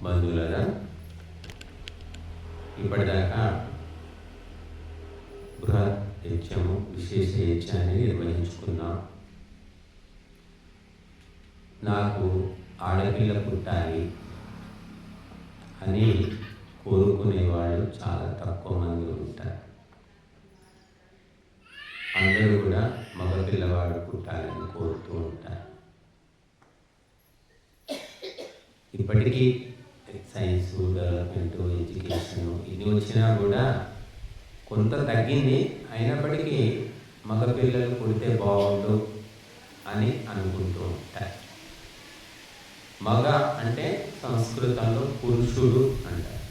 బంధువులరా, ఇప్పటిదాకా బృహత్ యజ్ఞము, విశేష యజ్ఞాన్ని నిర్వహించుకున్నాం. నాకు ఆడపిల్ల పుట్టాలి అని కోరుకునేవాళ్ళు చాలా తక్కువ మంది ఉంటారు. అందరూ కూడా మగపిల్లవాడు పుట్టాలని కోరుతూ ఉంటారు. ఇప్పటికీ సైన్స్, డెవలప్మెంట్, ఎడ్యుకేషన్ ఇన్ని వచ్చినా కూడా కొంత తగ్గింది. అయినప్పటికీ మగపిల్లలు పుడితే బాగుండు అని అనుకుంటూ ఉంటారు. మగ అంటే సంస్కృతంలో పురుషుడు అంటారు.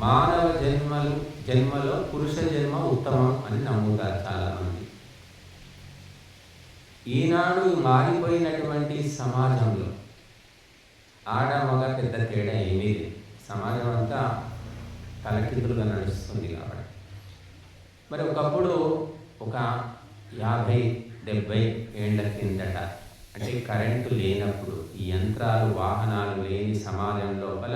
మానవ జన్మలో పురుష జన్మ ఉత్తమం అని నమ్ముతారు చాలామంది. ఈనాడు మారిపోయినటువంటి సమాజంలో ఆడ మగ పెద్ద తేడా ఏమీ లేదు. సమాజం అంతా తలకిందులుగా నడుస్తుంది కాబట్టి. మరి ఒకప్పుడు ఒక 50-70 ఏళ్ల కిందట, అంటే కరెంటు లేనప్పుడు, ఈ యంత్రాలు వాహనాలు లేని సమాజం లోపల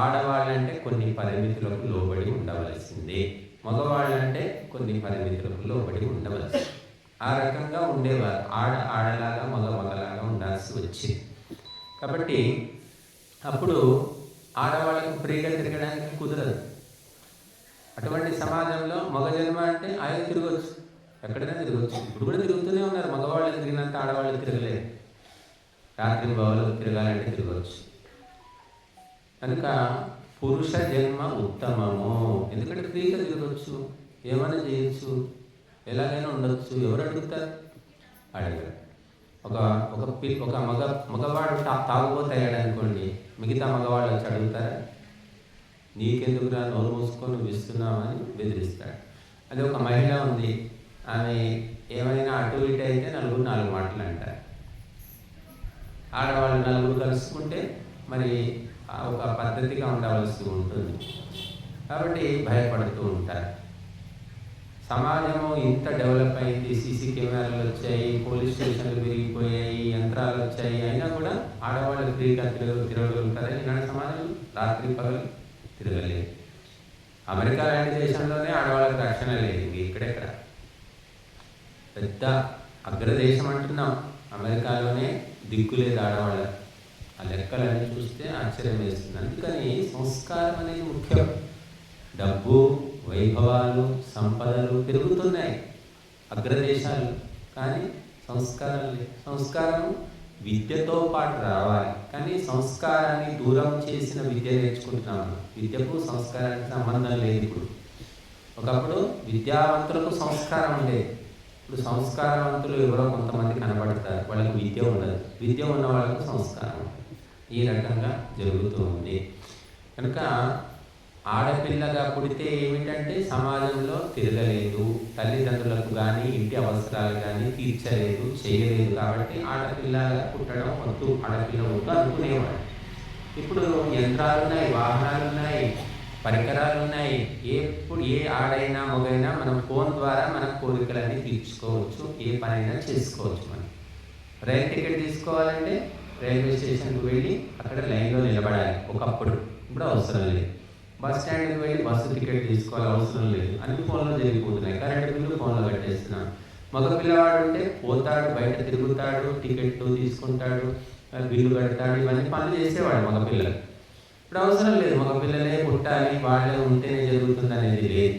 ఆడవాళ్ళంటే కొన్ని పరిమితులకు లోబడి ఉండవలసిందే, మగవాళ్ళంటే కొన్ని పరిమితులకు లోబడి ఉండవలసింది. ఆ రకంగా ఉండేవారు. ఆడలాగా మగలాగా ఉండాల్సి వచ్చింది. కాబట్టి అప్పుడు ఆడవాళ్ళకు ఫ్రీగా తిరగడానికి కుదరదు. అటువంటి సమాజంలో మగ జన్మ అంటే ఆయన తిరగవచ్చు, ఎక్కడైనా తిరగవచ్చు. ఇప్పుడు కూడా తిరుగుతూనే ఉన్నారు. మగవాళ్ళు తిరిగినంత ఆడవాళ్ళు తిరగలేదు. రాత్రి బావులు తిరగాలంటే తిరగవచ్చు. కనుక పురుష జన్మ ఉత్తమము. ఎందుకంటే ఫ్రీగా తిరగవచ్చు, ఏమైనా చేయొచ్చు, ఎలాగైనా ఉండొచ్చు. ఎవరు అడుగుతారు? అడగరు. ఒక మగవాడు తాగుబోతాడు అనుకోండి, మిగతా మగవాళ్ళు వచ్చి అడుగుతారా? నీకెందుకురా, నోరు మూసుకొని నువ్వు ఇస్తున్నామని బెదిరిస్తాడు. అది ఒక మహిళ ఉంది, ఆమె ఏమైనా అటు ఇటు అయితే నలుగురు 4 మాటలు అంటారు. ఆడవాళ్ళు నలుగురు కలుసుకుంటే మరి ఒక పద్ధతిగా ఉండవలసి ఉంటుంది. కాబట్టి భయపడుతూ ఉంటారు. సమాజము ఇంత డెవలప్ అయింది, సీసీ కెమెరాలు వచ్చాయి, పోలీస్ స్టేషన్లు పెరిగిపోయాయి, యంత్రాలు వచ్చాయి. అయినా కూడా ఆడవాళ్ళు ఫ్రీగా తిరగలుగుతారు. ఈనాడు సమాజం రాత్రి పగలు తిరగలేదు. అమెరికా లాంటి దేశంలోనే ఆడవాళ్ళకి రక్షణ లేదు. ఇక్కడెక్కడ పెద్ద అగ్రదేశం అంటున్నాం, అమెరికాలోనే దిక్కులేదు ఆడవాళ్ళ. ఆ లెక్కలన్నీ చూస్తే ఆశ్చర్యం వేస్తుంది. అందుకని సంస్కారం అనేది ముఖ్యం. డబ్బు, వైభవాలు, సంపదలు పెరుగుతున్నాయి అగ్రదేశాలు, కానీ సంస్కారం లేదు. సంస్కారం విద్యతో పాటు రావాలి, కానీ సంస్కారాన్ని దూరం చేసిన విద్య నేర్చుకుంటున్నాము. విద్యకు సంస్కారానికి సంబంధం లేదు. ఇప్పుడు ఒకప్పుడు విద్యావంతులకు సంస్కారం ఉండేది. ఇప్పుడు సంస్కారవంతులు ఎవరో కొంతమంది కనబడతారు, వాళ్ళకి విద్య ఉండదు. విద్య ఉన్న వాళ్ళకు సంస్కారం. ఈ రకంగా జరుగుతూ ఉంది. కనుక ఆడపిల్లగా పుడితే ఏమిటంటే సమాజంలో తిరగలేదు, తల్లిదండ్రులకు కానీ ఇంటి అవసరాలు కానీ తీర్చలేదు, చేయలేదు. కాబట్టి ఆడపిల్లగా పుట్టడం వద్దు, ఆడపిల్ల వద్దు అనుకునేవాడు. ఇప్పుడు యంత్రాలు ఉన్నాయి, వాహనాలు ఉన్నాయి, పరికరాలు ఉన్నాయి. ఎప్పుడు ఏ ఆడైనా మగైనా మనం ఫోన్ ద్వారా మన కోరికలన్నీ తీర్చుకోవచ్చు, ఏ పనైనా చేసుకోవచ్చు. మనం రైలు టికెట్ తీసుకోవాలంటే రైల్వే స్టేషన్కి వెళ్ళి అక్కడ లైన్లో నిలబడాలి ఒకప్పుడు. ఇప్పుడు అవసరం లేదు. బస్ స్టాండ్కి వెళ్ళి బస్సు టికెట్ తీసుకోవాలి, అవసరం లేదు. అన్ని ఫోన్లో జరిగిపోతున్నాయి. కరెంటు బిల్లు ఫోన్లో కట్టేస్తున్నాం. మగ పిల్లవాడు ఉంటే పోతాడు, బయట తిరుగుతాడు, టికెట్లు తీసుకుంటాడు, బిల్లు కడతాడు, ఇవన్నీ పనులు చేసేవాడు మగపిల్లలు. ఇప్పుడు అవసరం లేదు. మగపిల్లలే పుట్టాలి, వాళ్ళే ఉంటేనే జరుగుతుంది అనేది లేదు.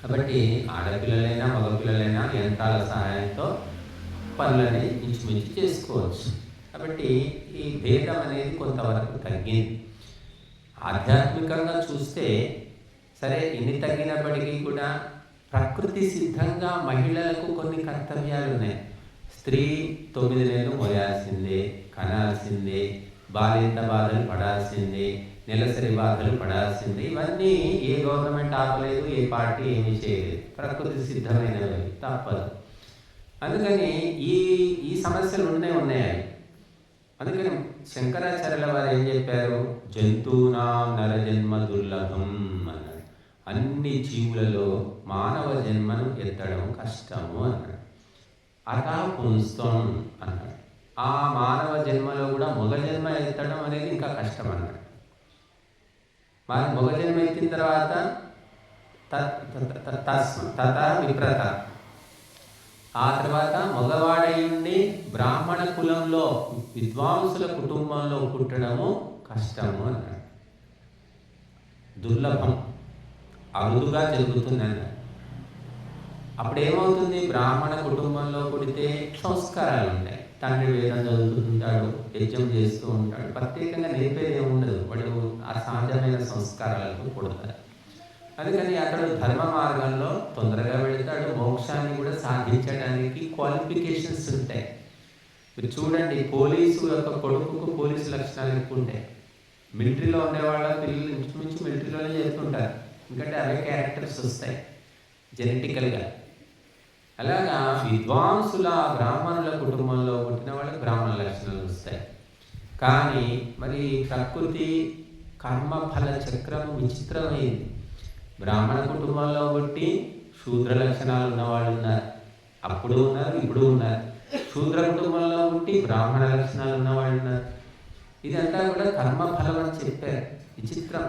కాబట్టి ఆడపిల్లలైనా మగపిల్లలైనా యంత్రాల సహాయంతో పనులని ఇంచుమించు చేసుకోవచ్చు. కాబట్టి ఈ భేదం అనేది కొంతవరకు తగ్గింది. ఆధ్యాత్మికంగా చూస్తే సరే, ఎన్ని తగ్గినప్పటికీ కూడా ప్రకృతి సిద్ధంగా మహిళలకు కొన్ని కర్తవ్యాలు ఉన్నాయి. స్త్రీ 9 నెలలు మోయాల్సిందే, కనాల్సిందే, బాలింత బాధలు పడాల్సిందే, నెలసరి బాధలు పడాల్సిందే. ఇవన్నీ ఏ గవర్నమెంట్ ఆపలేదు, ఏ పార్టీ ఏమీ చేయలేదు. ప్రకృతి సిద్ధమైనవి, తప్పదు. అందుకని ఈ సమస్యలు ఉన్నాయి. అందుకని శంకరాచార్యుల వారు ఏం చెప్పారు? జంతువునా నరజన్మ దుర్లభం అన్నాడు. అన్ని జీవులలో మానవ జన్మను ఎత్తడం కష్టము అన్నాడు. అతా పుంస్తం అన్నాడు. ఆ మానవ జన్మలో కూడా మగ జన్మ ఎత్తడం అనేది ఇంకా కష్టం అన్నమాట. మరి మగ జన్మ ఎత్తిన తర్వాత తత విప్రత, ఆ తర్వాత మగవాడయుండి బ్రాహ్మణ కులంలో విద్వాంసుల కుటుంబంలో పుట్టడము కష్టము అన్నాడు. దుర్లభం, అరుదుగా జరుగుతుంది అన్నాడు. అప్పుడు ఏమవుతుంది? బ్రాహ్మణ కుటుంబంలో పుడితే సంస్కారాలు ఉంటాయి. తండ్రి వేదం చదువుతుంటాడు, యజ్ఞం చేస్తూ ఉంటాడు, ప్రత్యేకంగా నేర్పేది ఏముండదు. వాడు ఆ సహజమైన సంస్కారాలకు పుడతాడు. అందుకని అతడు ధర్మ మార్గంలో తొందరగా వెళతాడు. మోక్షాన్ని కూడా సాధించడానికి క్వాలిఫికేషన్స్ ఉంటాయి. మీరు చూడండి, పోలీసు యొక్క కొడుకుకు పోలీసు లక్షణాలు ఎక్కువ ఉంటాయి. మిలిటరీలో ఉండేవాళ్ళ పిల్లలు ఇంచుమించు మిలిటరీలోనే చేస్తుంటారు, ఎందుకంటే అవే క్యారెక్టర్స్ వస్తాయి జెనెటికల్గా. అలాగా విద్వాంసుల బ్రాహ్మణుల కుటుంబంలో పుట్టిన వాళ్ళకి బ్రాహ్మణ లక్షణాలు వస్తాయి. కానీ మరి ప్రకృతి కర్మఫల చక్రం విచిత్రమైంది. బ్రాహ్మణ కుటుంబంలో పుట్టి శూద్ర లక్షణాలు ఉన్నవాళ్ళు ఉన్నారు, అప్పుడు ఉన్నారు, ఇప్పుడు ఉన్నారు. శూద్ర కుటుంబంలో పుట్టి బ్రాహ్మణ లక్షణాలు ఉన్నవాళ్ళు ఉన్నారు. ఇదంతా కూడా కర్మఫలం అని చెప్పారు. విచిత్రం.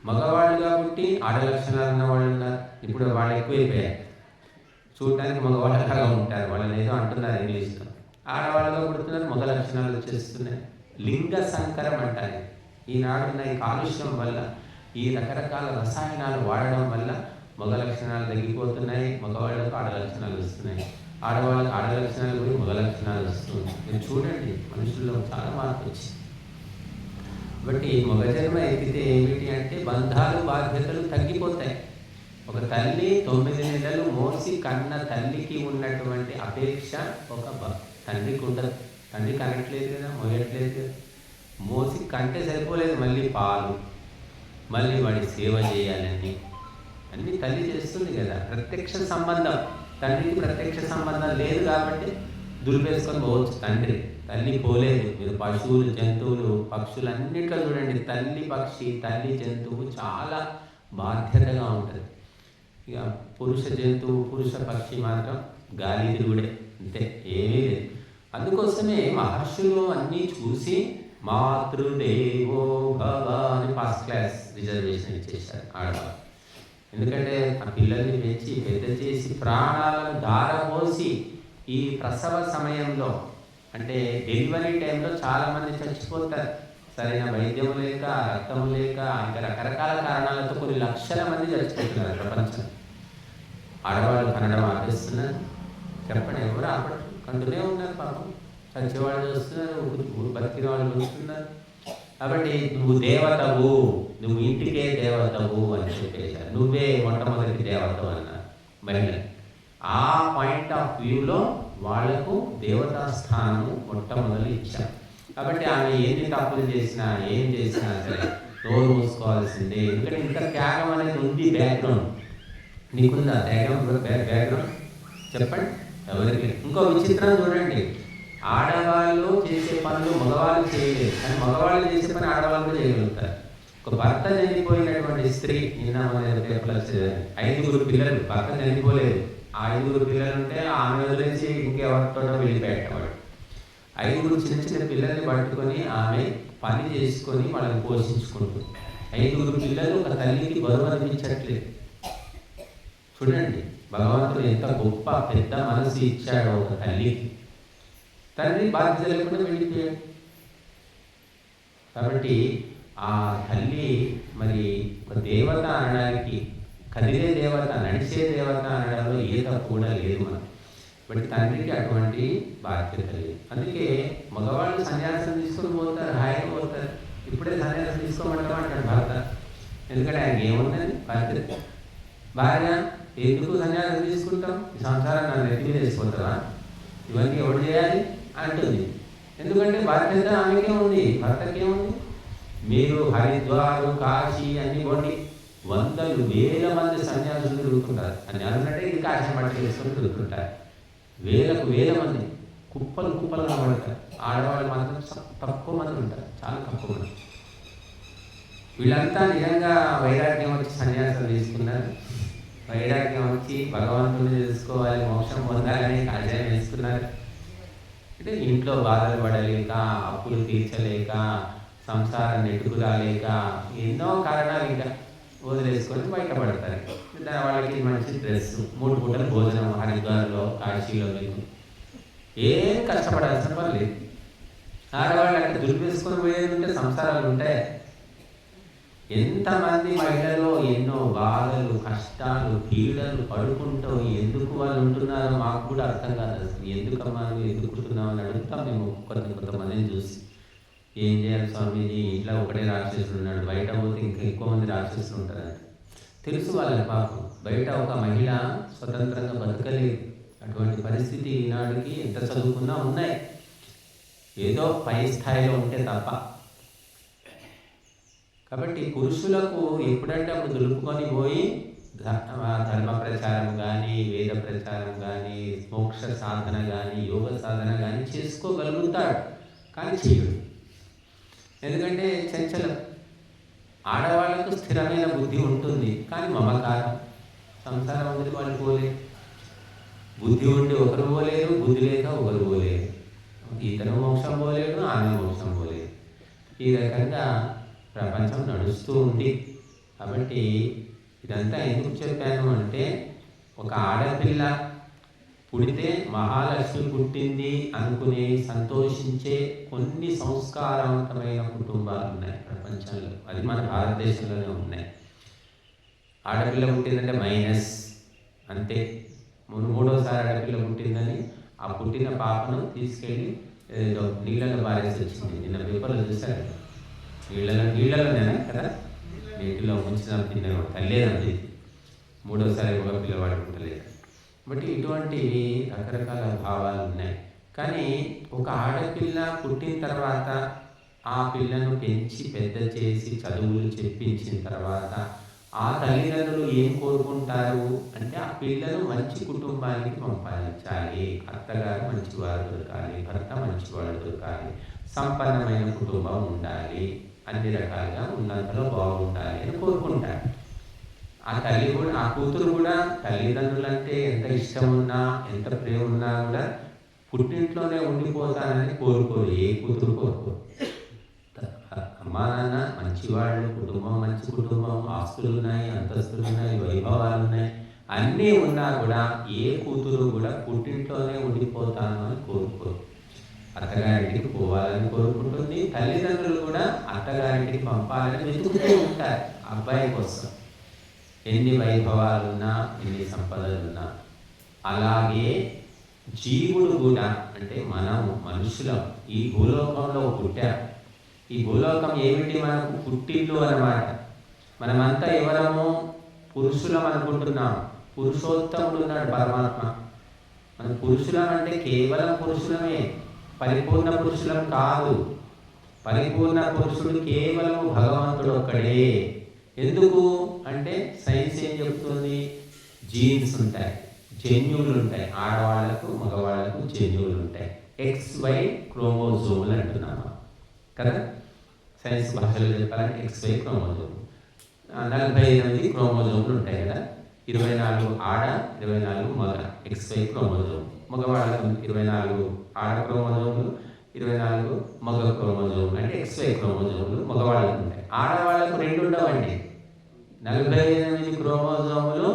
మగవాళ్ళుగా పుట్టి ఆడ లక్షణాలు ఉన్నవాళ్ళు ఉన్నారు, ఇప్పుడు వాళ్ళు ఎక్కువైపోయారు. చూడడానికి మగవాళ్ళలాగా ఉంటారు, వాళ్ళని ఏదో అంటున్నారు ఇంగ్లీష్లో. ఆడవాళ్ళగా పుడుతున్నారు, మగ లక్షణాలు వచ్చేస్తున్నాయి. లింగ సంకరం అంటారు. ఈనాడున్న ఈ కాలుష్యం వల్ల, ఈ రకరకాల రసాయనాలు వాడడం వల్ల మగ లక్షణాలు తగ్గిపోతున్నాయి, మగవాళ్ళకు ఆడ లక్షణాలు వస్తున్నాయి. ఆడవాళ్ళకి ఆడ లక్షణాలు కూడా మగ లక్షణాలు వస్తున్నాయి. మీరు చూడండి, మనుషుల్లో చాలా మార్పు వచ్చింది. కాబట్టి మగ జన్మ ఎత్తితే ఏమిటి అంటే బంధాలు బాధ్యతలు తగ్గిపోతాయి. ఒక తల్లి 9 నెలలు మోసి కన్న తల్లికి ఉన్నటువంటి అపేక్ష ఒక తండ్రికి ఉండదు. తండ్రి కనట్లేదు కదా, మోయట్లేదు కదా. మోసి కంటే సరిపోలేదు, మళ్ళీ పాలు, మళ్ళీ వాడి సేవ చేయాలని అన్నీ తల్లి చేస్తుంది కదా. ప్రత్యక్ష సంబంధం, తండ్రికి ప్రత్యక్ష సంబంధం లేదు కాబట్టి దులిపేసుకొని పోవచ్చు తండ్రి. తల్లి పోలేదు. మీరు పశువులు, జంతువులు, పక్షులు అన్నిట్లో చూడండి, తల్లి పక్షి, తల్లి జంతువు చాలా బాధ్యతగా ఉంటుంది. ఇక పురుష జంతువు, పురుష పక్షి మాత్రం గాలి తిరుగుడే, అంతే, ఏమీ లేదు. అందుకోసమే మహర్షులు అన్నీ చూసి మాతృదేవో భవ అని ఫస్ట్ క్లాస్ రిజర్వేషన్ ఇచ్చేశారు ఆడవాళ్ళు. ఎందుకంటే ఆ పిల్లల్ని పెంచి పెద్ద చేసి ప్రాణాలను ధారపోసి ఈ ప్రసవ సమయంలో, అంటే డెలివరీ టైంలో చాలామంది చచ్చిపోతారు. సరైన వైద్యం లేక, రక్తం లేక, ఇంకా రకరకాల కారణాలతో కొన్ని లక్షల మంది చచ్చిపోతున్నారు ప్రపంచం. ఆడవాళ్ళు కనడం ఆపేస్తున్నారు. చెప్పండి, ఎవరు ఆపడం? కంటూనే ఉన్నారు పాపం. చచ్చేవాళ్ళు చూస్తున్నారు, బతికిన వాళ్ళు చూస్తున్నారు. కాబట్టి నువ్వు దేవతవు, నువ్వు ఇంటికే దేవతవు అని చెప్పేశారు. నువ్వే మొట్టమొదటి దేవతవు అన్నారు మహిళలు. ఆ పాయింట్ ఆఫ్ వ్యూలో వాళ్లకు దేవతా స్థానము మొట్టమొదలు ఇచ్చారు. కాబట్టి ఆమె ఎన్ని తప్పులు చేసినా, ఏం చేసినా సరే నోరు మూసుకోవాల్సిందే. ఎందుకంటే ఇంకా త్యాగం అనేది ఉంది. బ్యాక్గ్రౌండ్ నీకుందా? త్యాగం బ్యాక్గ్రౌండ్ చెప్పండి ఎవరికి? ఇంకో విచిత్రం చూడండి, ఆడవాళ్ళు చేసే పనులు మగవాళ్ళు చేయలేదు, కానీ మగవాళ్ళు చేసే పని ఆడవాళ్ళు కూడా చేయగలుగుతారు. ఒక భర్త చనిపోయినటువంటి స్త్రీ, నిన్న మన 5 పిల్లలు, భర్త చనిపోలేదు, 5 పిల్లలు ఉంటే ఆమె వదిలేసి ఇంకెవరితో వెళ్ళిపోయేటవాడు. 5 చిన్న చిన్న పిల్లల్ని పట్టుకొని ఆమె పని చేసుకొని వాళ్ళని పోషించుకుంటుంది. 5 పిల్లలు ఒక తల్లికి బరువు అనిపించట్లేదు. చూడండి, భగవంతుడు ఎంత గొప్ప పెద్ద మనసు ఇచ్చాడో ఒక తల్లికి. తండ్రి బాధ్యత లేకుండా వెళ్ళిపోయాడు. కాబట్టి ఆ తల్లి మరి ఒక దేవత అనడానికి, కదిలే దేవత, నడిచే దేవత అనడంలో ఏ తప్పు కూడా లేదు మనం. బట్ తండ్రికి అటువంటి బాధ్యత లేదు. అందుకే మగవాళ్ళు సన్యాసం తీసుకొని పోతారు, హాయిగా పోతారు. ఇప్పుడే సన్యాసం తీసుకోమంటాడు భర్త, ఎందుకంటే ఆయనకి ఏముందని బాధ్యత. భార్య, ఎందుకు సన్యాసం తీసుకుంటాం, ఈ సంసారం నన్ను ఎత్తి చేసుకుంటావా, ఇవన్నీ ఎవరు చేయాలి అంటుంది. ఎందుకంటే బాధ్యత ఆమెకే ఉంది, భర్తకేముంది. మీరు హరిద్వారు, కాశీ అన్ని కొన్ని 100,000 మంది సన్యాసులు తిరుగుతుంటారు. అని అన్నట్టే ఇది కాశీ బట్ట చేసుకొని తిరుగుతుంటారు. 1000 మంది కుప్పలు కుప్పలుగా పడతారు. ఆడవాళ్ళు మాత్రం తక్కువ మంది ఉంటారు, చాలా తక్కువ మంది. వీళ్ళంతా నిజంగా వైరాగ్యం వచ్చి సన్యాసం తీసుకున్నారు. వైరాగ్యం వచ్చి భగవంతుని తెలుసుకోవాలి, మోక్షం పొందాలని ఆశయం వేసుకున్నారు. అంటే ఇంట్లో బాధలు పడలేక, అప్పులు తీర్చలేక, సంసారం నెట్టుకురాలేక, ఎన్నో కారణాలు ఇంకా వదిలేసుకొని బయటపడతారు. దాని వాళ్ళకి మంచి డ్రెస్, 3 పూటలు భోజనం హరిద్వార్లో, కాశీలో మీకు ఏం కష్టపడాల్సిన పని లేదు. ఆడవాళ్ళు అంటే దుర్వేసుకొని పోయేది ఉంటే సంసారాలు ఉంటాయి. ఎంతమంది మహిళలో ఎన్నో బాధలు, కష్టాలు, పీడలు పడుకుంటూ ఎందుకు వాళ్ళు ఉంటున్నారో మాకు కూడా అర్థం కాదు. అసలు ఎందుకమ్మా ఎందుకు ఉంటున్నావు అని అడుగుతాం మేము కొంతమందిని చూసి. ఏం చేయాలి స్వామీజీ, ఇంట్లో ఒకటే రాక్షసుడు ఉన్నాడు, బయట పోతే ఇంకా ఎక్కువ మంది రాక్షసులు ఉంటారంట. తెలుసు వాళ్ళకి పాపం, బయట ఒక మహిళ స్వతంత్రంగా బతకలేదు. అటువంటి పరిస్థితి ఈనాడికి ఎంత చదువుకున్నా ఉన్నాయి, ఏదో పై స్థాయిలో ఉంటే తప్ప. కాబట్టి పురుషులకు ఎప్పుడంటే అప్పుడు దులుపుకొని పోయి ధర్మ ప్రచారం కానీ, వేద ప్రచారం కానీ, మోక్ష సాధన కానీ, యోగ సాధన కానీ చేసుకోగలుగుతాడు, కానీ చేయడు. ఎందుకంటే చంచలం. ఆడవాళ్లకు స్థిరమైన బుద్ధి ఉంటుంది, కానీ మమకారం, సంసారం వదిలి వాళ్ళు పోలేరు. బుద్ధి ఉండి ఒకరు పోలేరు, బుద్ధి లేక ఒకరు పోలేరు. ఇతను మోక్షం పోలేడు, ఆమె మోక్షం పోలేరు. ఈ రకంగా ప్రపంచం నడుస్తూ ఉంది. కాబట్టి ఇదంతా ఎందుకు చెప్పాను అంటే, ఒక ఆడపిల్ల పుడితే మహాలక్ష్మి పుట్టింది అనుకునే సంతోషించే కొన్ని సంస్కారవంతమైన కుటుంబాలు ఉన్నాయి ప్రపంచంలో. అది మన భారతదేశంలోనే ఉన్నాయి. ఆడపిల్ల పుట్టిందంటే మైనస్, అంతే. మూడోసారి ఆడపిల్ల పుట్టిందని ఆ పుట్టిన పాపను తీసుకెళ్ళి నీళ్ళలో పారేసి వచ్చింది. నిన్న పేపర్లో చూశారు. నీళ్ళలోనేనా కదా, నీటిలో ముంచుదాం తిన్నాడు, తల్లేదండి. మూడోసారి ఒక పిల్లవాడు పుట్టలేదు. బట్టి ఇటువంటివి రకరకాల భావాలు ఉన్నాయి. కానీ ఒక ఆడపిల్ల పుట్టిన తర్వాత ఆ పిల్లను పెంచి పెద్ద చేసి చదువులు చెప్పించిన తర్వాత ఆ తల్లిదండ్రులు ఏం కోరుకుంటారు అంటే, ఆ పిల్లను మంచి కుటుంబానికి పంపించాలి, అత్తగారు మంచివారు దొరకాలి, భర్త మంచివాడు దొరకాలి, సంపన్నమైన కుటుంబం ఉండాలి, అన్ని రకాలుగా ఉన్నంతలో బాగుండాలి అని కోరుకుంటారు. ఆ తల్లి కూడా, ఆ కూతురు కూడా తల్లిదండ్రులంటే ఎంత ఇష్టం ఉన్నా, ఎంత ప్రేమ ఉన్నా కూడా పుట్టింట్లోనే ఉండిపోతానని కోరుకోరు. ఏ కూతురు కోరుకోరు. అమ్మా నాన్న మంచివాళ్ళు, కుటుంబం మంచి కుటుంబం, ఆస్తులు ఉన్నాయి, అంతస్తులు ఉన్నాయి, వైభవాలు ఉన్నాయి, అన్నీ ఉన్నా కూడా ఏ కూతురు కూడా పుట్టింట్లోనే ఉండిపోతాను అని కోరుకోరు. అత్తగారింటికి పోవాలని కోరుకుంటుంది. తల్లిదండ్రులు కూడా అత్తగారింటికి పంపాలని వెతుకుతూ ఉంటారు అబ్బాయి కోసం. ఎన్ని వైభవాలున్నా, ఎన్ని సంపదలున్నా. అలాగే జీవుడు కూడా, అంటే మనం మనుషులం, ఈ భూలోకంలో పుట్టాం. ఈ భూలోకం ఏమిటి? మనకు పుట్టిల్లు అన్నమాట. మనమంతా ఎవరము? పురుషులం అనుకుంటున్నాం. పురుషోత్తముడు ఉన్నాడు పరమాత్మ. మనం పురుషులం అంటే కేవలం పురుషులమే, పరిపూర్ణ పురుషులం కాదు. పరిపూర్ణ పురుషుడు కేవలం భగవంతుడు ఒక్కడే. ఎందుకు అంటే సైన్స్ ఏం చెప్తుంది? జీన్స్ ఉంటాయి, జన్యువులు ఉంటాయి. ఆడవాళ్లకు మగవాళ్లకు జన్యువులు ఉంటాయి. XY క్రోమోజోములు అంటున్నాము కదా, సైన్స్ భాషలో చెప్పాలంటే XY క్రోమోజోమ్. 48 క్రోమోజోములు ఉంటాయి కదా, 24 ఆడ, 24 మగ. XY chromosome. మగవాళ్ళకు 24 ఆడ క్రోమోజోములు, 24 మగ క్రోమోజోములు, అంటే XY క్రోమోజోములు మగవాళ్ళకు ఉంటాయి. ఆడవాళ్లకు 2 ఉండవండి. 48 క్రోమోజోములు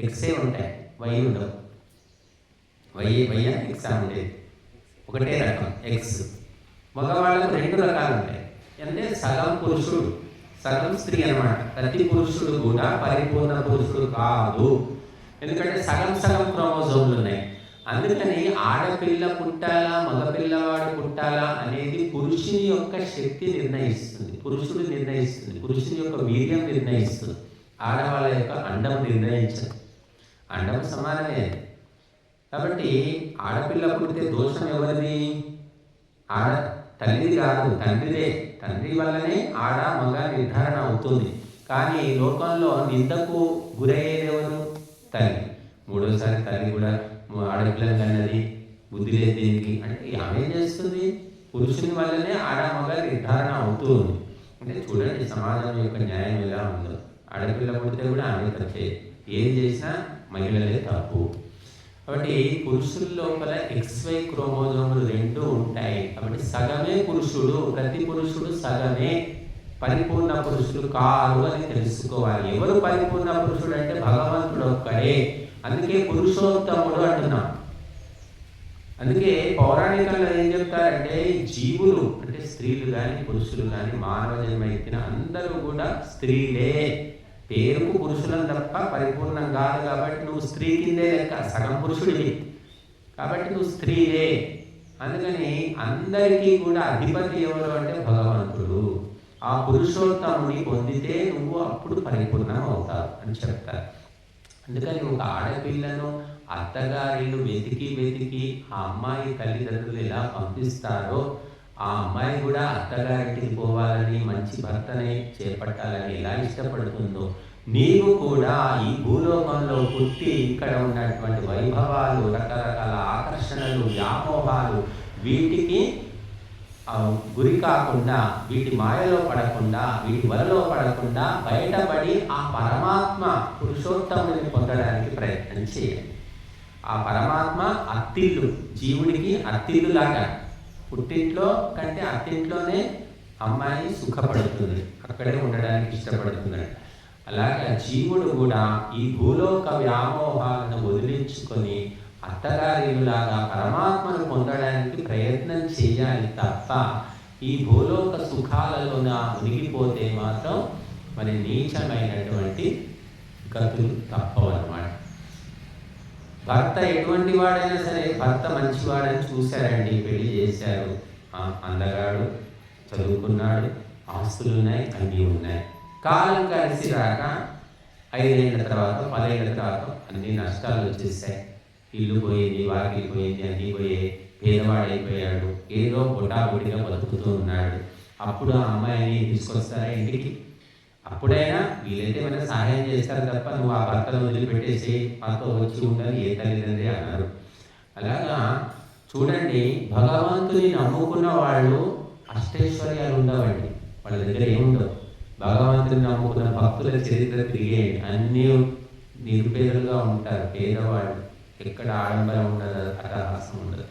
XY ఉంటాయి, Y ఉండవు. X ఉండేది ఒకటే రకం X. మగవాళ్ళకు 2 రకాలు ఉంటాయి. అంటే సగం పురుషుడు సగం స్త్రీ అన్నమాట. ప్రతి పురుషుడు కూడా పరిపూర్ణ పురుషుడు కాదు, ఎందుకంటే సగం సగం క్రోమోజోములు ఉన్నాయి. అందుకని ఆడపిల్ల పుట్టాలా, మగపిల్లవాడు పుట్టాలా అనేది పురుషుని యొక్క శక్తి నిర్ణయిస్తుంది, పురుషుడు నిర్ణయిస్తుంది, పురుషుని యొక్క వీర్యం నిర్ణయిస్తుంది. ఆడవాళ్ళ యొక్క అండం నిర్ణయించదు. అండం సమానమే. కాబట్టి ఆడపిల్ల పుడితే దోషం ఎవరిది? తల్లిది కాదు, తండ్రిదే. తండ్రి వల్లనే ఆడ మగ నిర్ధారణ అవుతుంది. కానీ లోకంలో నిందకు గురయ్యేది ఎవరు? తల్లి. మూడోసారి తల్లి కూడా ఆడపిల్లని కన్నది, బుద్ధి లేదు దీనికి అంటే ఆమె ఏం చేస్తుంది? పురుషుని వల్లనే ఆడ మగ నిర్ధారణ అవుతుంది. అంటే చూడండి సమాజం యొక్క న్యాయం ఎలా ఉందో. ఆడపిల్ల పుడితే కూడా ఆమె తప్పే, ఏం చేసినా మహిళలే తప్పు. కాబట్టి పురుషుల లోపల XY క్రోమోజోములు 2 ఉంటాయి. కాబట్టి సగమే పురుషుడు, ప్రతి పురుషుడు సగమే, పరిపూర్ణ పురుషులు కారు అని తెలుసుకోవాలి. ఎవరు పరిపూర్ణ పురుషుడు అంటే భగవంతుడు ఒక్కడే. అందుకే పురుషోత్తముడు అంటున్నాం. అందుకే పౌరాణికంలో ఏం చెప్తారంటే జీవులు అంటే స్త్రీలు కానీ పురుషులు కానీ మానవ జన్మ ఎత్తిన అందరూ కూడా స్త్రీలే. పేరుకు పురుషులను తప్ప పరిపూర్ణం కాదు. కాబట్టి నువ్వు స్త్రీ కిందే లెక్క, సగం పురుషుడివి కాబట్టి నువ్వు స్త్రీలే. అందుకని అందరికీ కూడా అధిపతి ఎవరు అంటే భగవంతుడు. ఆ పురుషోత్తముని పొందితే నువ్వు అప్పుడు పరిపూర్ణం అవుతావు అని చెప్తారు. అందుకని ఒక ఆడపిల్లను అత్తగారిలు వెతికి ఆ అమ్మాయి తల్లిదండ్రులు ఎలా పంపిస్తారో ఆ అమ్మాయి కూడా అత్తగారింటికి పోవాలని, మంచి భర్తనే చేపట్టాలని ఎలా ఇష్టపడుతుందో, నీవు కూడా ఈ భూలోకంలో పుట్టి ఇక్కడ ఉన్నటువంటి వైభవాలు, రకరకాల ఆకర్షణలు, వ్యామోహాలు, వీటికి గురి కాకుండా, వీటి మాయలో పడకుండా, వీటి వలలో పడకుండా బయటపడి ఆ పరమాత్మ పురుషోత్తముని పొందడానికి ప్రయత్నం చేయాలి. ఆ పరమాత్మ అత్తిల్లు, జీవుడికి అత్తిల్లు లాగా. పుట్టింట్లో కంటే అత్తింట్లోనే అమ్మాయి సుఖపడుతుంది, అక్కడే ఉండడానికి ఇష్టపడుతున్నాడు. అలాగే జీవుడు కూడా ఈ భూలోక వ్యామోహాలను వదిలించుకొని అత్తగారిలాగా పరమాత్మను పొందడానికి ప్రయత్నం చేయాలి తప్ప ఈ భూలోక సుఖాలలోన మునిగిపోతే మాత్రం మరి నీచమైనటువంటి గతులు తప్పవన్నమాట. భర్త ఎటువంటి వాడైనా సరే, భర్త మంచివాడని చూశారండి, పెళ్లి చేశారు, అందగాడు, చదువుకున్నాడు, ఆస్తులు ఉన్నాయి, అన్నీ ఉన్నాయి. కాలం కలిసి రాక 5 ఏళ్ళ తర్వాత 10 ఏళ్ళ తర్వాత అన్ని నష్టాలు వచ్చేసాయి. ఇల్లు పోయింది, వాకిలి పోయింది, అన్నీ పోయాయి, పేదవాడైపోయాడు, ఏదో బొటాబొడిగా బతుకుతూ ఉన్నాడు. అప్పుడు ఆ అమ్మాయిని తీసుకొస్తారా ఇంటికి? అప్పుడైనా వీలైతే ఏమైనా సహాయం చేస్తారు తప్ప నువ్వు ఆ భర్తను వదిలిపెట్టేసి మాతో వచ్చి ఉండాలి ఏ తల్లిదండ్రి అన్నారు. అలాగా చూడండి, భగవంతుని నమ్ముకున్న వాళ్ళు అష్టైశ్వర్యాలు ఉండవండి, వాళ్ళ దగ్గర ఏముండవు. భగవంతుని నమ్ముకున్న భక్తుల చరిత్ర తిరిగేయండి, అన్నీ నిరుపేదలుగా ఉంటారు, పేదవాళ్ళు, ఎక్కడ ఆడంబరం ఉండదు, అటహాసం ఉండదు.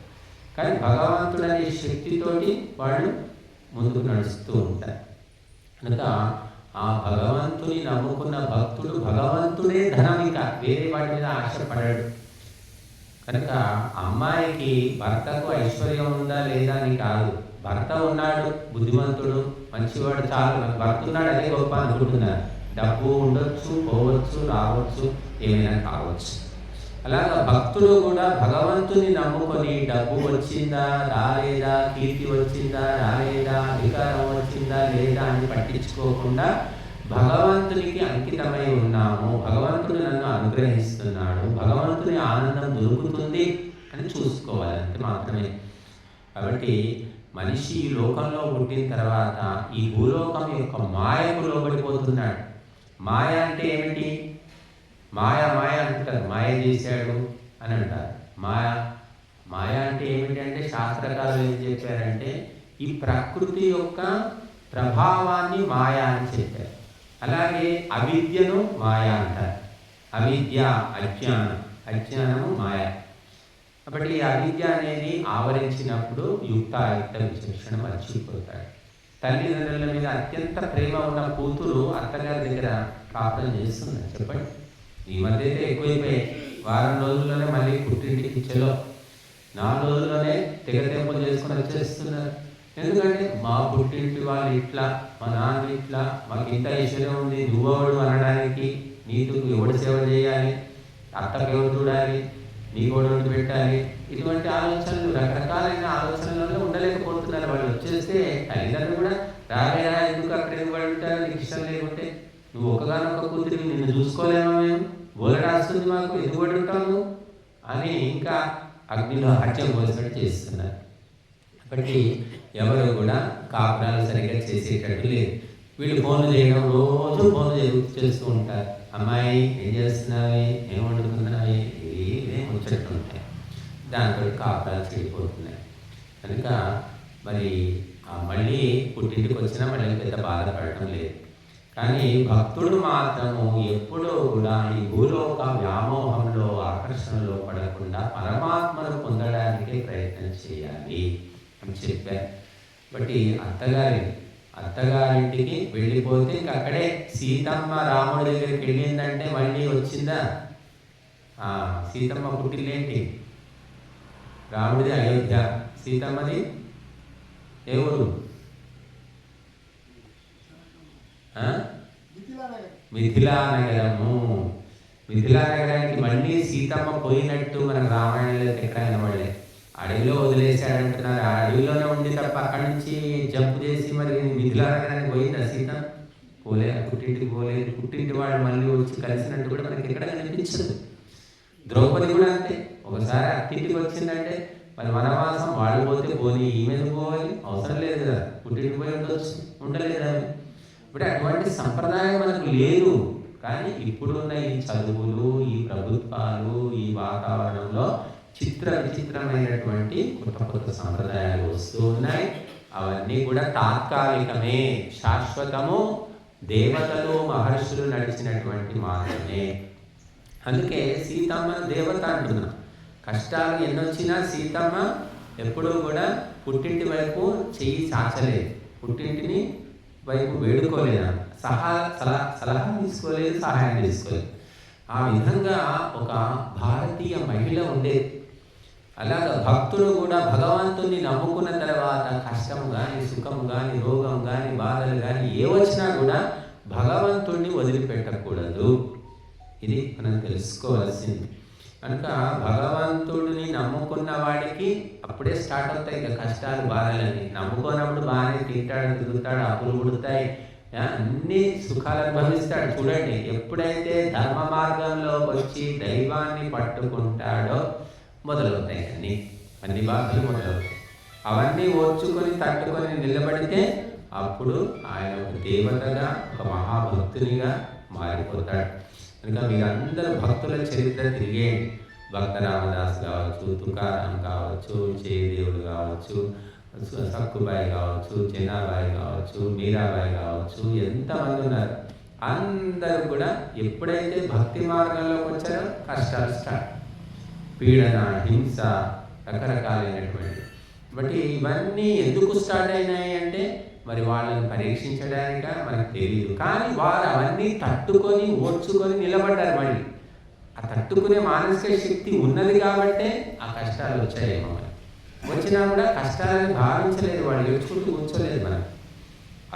కానీ భగవంతుడు అనే శక్తితోటి వాళ్ళు ముందుకు నడుస్తూ ఉంటారు. కనుక ఆ భగవంతుని నమ్ముకున్న భక్తుడు భగవంతుడే ధనం, ఇంకా వేరే వాటి మీద ఆశపడాడు. కనుక అమ్మాయికి భర్తకు ఐశ్వర్యం ఉందా లేదా అని కాదు, భర్త ఉన్నాడు, బుద్ధిమంతుడు, మంచివాడు, చాలు, భర్త ఉన్నాడు అదే గొప్ప అనుకుంటున్నారు. డబ్బు ఉండొచ్చు, పోవచ్చు, రావచ్చు, ఏమైనా కావచ్చు. అలాగా భక్తుడు కూడా భగవంతుని నమ్ముకొని డబ్బు వచ్చిందా రాలేదా, కీర్తి వచ్చిందా రాలేదా, అధికారం వచ్చిందా లేదా అని పట్టించుకోకుండా భగవంతునికి అంకితమై ఉన్నాము, భగవంతుడు నన్ను అనుగ్రహిస్తున్నాడు, భగవంతుని ఆనందం దొరుకుతుంది అని చూసుకోవాలి, అంతే మాత్రమే. కాబట్టి మనిషి ఈ లోకంలో పుట్టిన తర్వాత ఈ భూలోకం యొక్క మాయకు లోబడిపోతున్నాడు. మాయ అంటే ఏమిటి? మాయ అంటారు, మాయ చేశాడు అని అంటారు. మాయ అంటే ఏమిటి అంటే శాస్త్రకారులు ఏం చెప్పారంటే ఈ ప్రకృతి యొక్క ప్రభావాన్ని మాయ అని చెప్పారు. అలాగే అవిద్యను మాయ అంటారు. అవిద్య అజ్ఞానము మాయ. కాబట్టి ఈ అవిద్య అనేది ఆవరించినప్పుడు యుక్తాయుక్త విచక్షణ మర్చిపోతాడు. తల్లిదండ్రుల మీద అత్యంత ప్రేమ ఉన్న కూతురు అత్తగారి దగ్గర కాపురం చేస్తుంది. చెప్పండి, ఈ మధ్య అయితే ఎక్కువైపోయాయి. వారం రోజుల్లోనే మళ్ళీ పుట్టింటికి చెలో, 4 రోజుల్లోనే తెగతెంపులు చేసుకొని వచ్చేస్తున్నారు. ఎందుకంటే మా పుట్టింటి వాళ్ళు ఇట్లా, మా నాన్న ఇట్లా, మాకు ఇంత ఐశ్వర్యం ఉంది, నువ్వెవడు అనడానికి, నీకు ఎవడు సేవ చేయాలి, అత్తకు ఎవరు చూడాలి, నీ కూడా పెట్టాలి, ఇటువంటి ఆలోచనలు, రకరకాలైన ఆలోచనలలో ఉండలేకపోతున్నారు వాళ్ళు. వచ్చేస్తే తల్లిదండ్రులు కూడా రాలేరా, ఎందుకు అక్కడ ఎందుకు ఉంటారు, నీకు ఇష్టం లేకుంటే, నువ్వు ఒకగానొక కూతురికి నిన్ను చూసుకోలేమా, మేము బోలరాస్తుంది మాకు, ఎందుకు పడి ఉంటావు అని ఇంకా అగ్నిలో హత్యం పోసినట్టు చేస్తున్నారు. అప్పటికి ఎవరు కూడా కాపురాలు సరిగ్గా చేసేటట్టు లేదు. వీళ్ళు ఫోన్లు చేయడం, రోజు ఫోన్లు చేస్తూ ఉంటారు. అమ్మాయి ఏం చేస్తున్నావి, ఏం వండుతున్నావి, ఇవే ముచ్చట్లుంటాయి. దాంతో కాపురాలు చెడిపోతున్నాయి. కనుక మరి మళ్ళీ పుట్టింటికి వచ్చినా మళ్ళీ పెద్ద బాధపడటం లేదు. కానీ భక్తుడు మాత్రము ఎప్పుడూ కూడా ఈ భూలోక వ్యామోహంలో ఆకర్షణలో పడకుండా పరమాత్మను పొందడానికే ప్రయత్నం చేయాలి అని చెప్పారు. బట్టి అత్తగారింటికి వెళ్ళిపోతే ఇంక అక్కడే సీతమ్మ రాముడి దగ్గరికి వెళ్ళిందంటే మళ్ళీ వచ్చిందా? సీతమ్మ పుట్టిల్లేంటి? రాముడిది అయోధ్య, సీతమ్మది ఏ ఊరు? మిథిలా నగరము. మిథిలా నగరానికి మళ్ళీ సీతమ్మ పోయినట్టు మనకు రామాయణంలో ఎక్కడ కనబడలే. అడవిలో వదిలేశాడంటున్నారు. ఆ అడవిలోనే ఉంది తప్ప అక్కడి నుంచి జంప్ చేసి మరి మిథిలా నగరానికి పోయిందా సీత? పోలేదు. పుట్టింటికి పోలేదు. పుట్టింటి వాళ్ళు మళ్ళీ వచ్చి కలిసినట్టు కూడా మనకి ఎక్కడ కనిపించదు. ద్రౌపది కూడా అంతే. ఒకసారి అత్తింటికి వచ్చిందంటే మరి వనవాసం వాళ్ళు పోతే పోనీ ఈమెను పోవాలి, అవసరం లేదు కదా. పుట్టింటికి పోయి ఉండలేదు ఆమె. ఇప్పుడు అటువంటి సంప్రదాయం మనకు లేదు. కానీ ఇప్పుడున్న ఈ చదువులు, ఈ ప్రభుత్వాలు, ఈ వాతావరణంలో విచిత్రమైనటువంటి కొత్త సంప్రదాయాలు వస్తూ ఉన్నాయి. అవన్నీ కూడా తాత్కాలికమే, శాశ్వతము, దేవతలు మహర్షులు నడిచినటువంటి మార్గమే. అందుకే సీతమ్మ దేవత అంటున్నాం. కష్టాలు ఎన్నొచ్చినా సీతమ్మ ఎప్పుడూ కూడా పుట్టింటి వైపు చెయ్యి చాచలేదు, పుట్టింటిని వైపు వేడుకోలేదు, సలహా తీసుకోలేదు, సహాయం తీసుకోలేదు. ఆ విధంగా ఒక భారతీయ మహిళ ఉండేది. అలాగా భక్తులు కూడా భగవంతుని నమ్ముకున్న తర్వాత కష్టము కానీ, సుఖము కానీ, రోగం కానీ, బాధలు కానీ ఏ వచ్చినా కూడా భగవంతుడిని వదిలిపెట్టకూడదు. ఇది మనం తెలుసుకోవాల్సింది. కనుక భగవంతుడిని నమ్ముకున్న వాడికి అప్పుడే స్టార్ట్ అవుతాయి ఇక కష్టాలు, బాధలన్నీ. నమ్ముకున్నప్పుడు బాగానే తింటాడు, తిరుగుతాడు, అప్పులు పుడతాయి, అన్ని సుఖాలు అనుభవిస్తాడు. చూడండి, ఎప్పుడైతే ధర్మ మార్గంలో వచ్చి దైవాన్ని పట్టుకుంటాడో మొదలవుతాయి అన్ని బాధలు మొదలవుతాయి. అవన్నీ ఓర్చుకొని తట్టుకొని నిలబడితే అప్పుడు ఆయన ఒక దేవతగా, ఒక మహాభక్తునిగా మారిపోతాడు. కనుక మీరందరూ భక్తుల చరిత్ర తిరిగేయండి. భక్త రామదాస్ కావచ్చు, తుకారాం కావచ్చు, జయదేవుడు కావచ్చు, సక్కుబాయి కావచ్చు, జనాబాయి కావచ్చు, మీరాబాయి కావచ్చు, ఎంతమంది ఉన్నారు. అందరూ కూడా ఎప్పుడైతే భక్తి మార్గంలోకి వచ్చారో కష్టాలు స్టార్ట్, పీడన, హింస, రకరకాలైనటువంటి. బట్టి ఇవన్నీ ఎందుకు స్టార్ట్ అయినాయి అంటే మరి వాళ్ళని పరీక్షించడానిక మనకు తెలియదు. కానీ వారు అవన్నీ తట్టుకొని ఓర్చుకొని నిలబడ్డారు. మళ్ళీ ఆ తట్టుకునే మానసిక శక్తి ఉన్నది కాబట్టే ఆ కష్టాలు వచ్చాయేమో. వచ్చినా కూడా కష్టాలని భావించలేదు, వాళ్ళు ఏడ్చుకుంటూ కూర్చోలేదు. మనం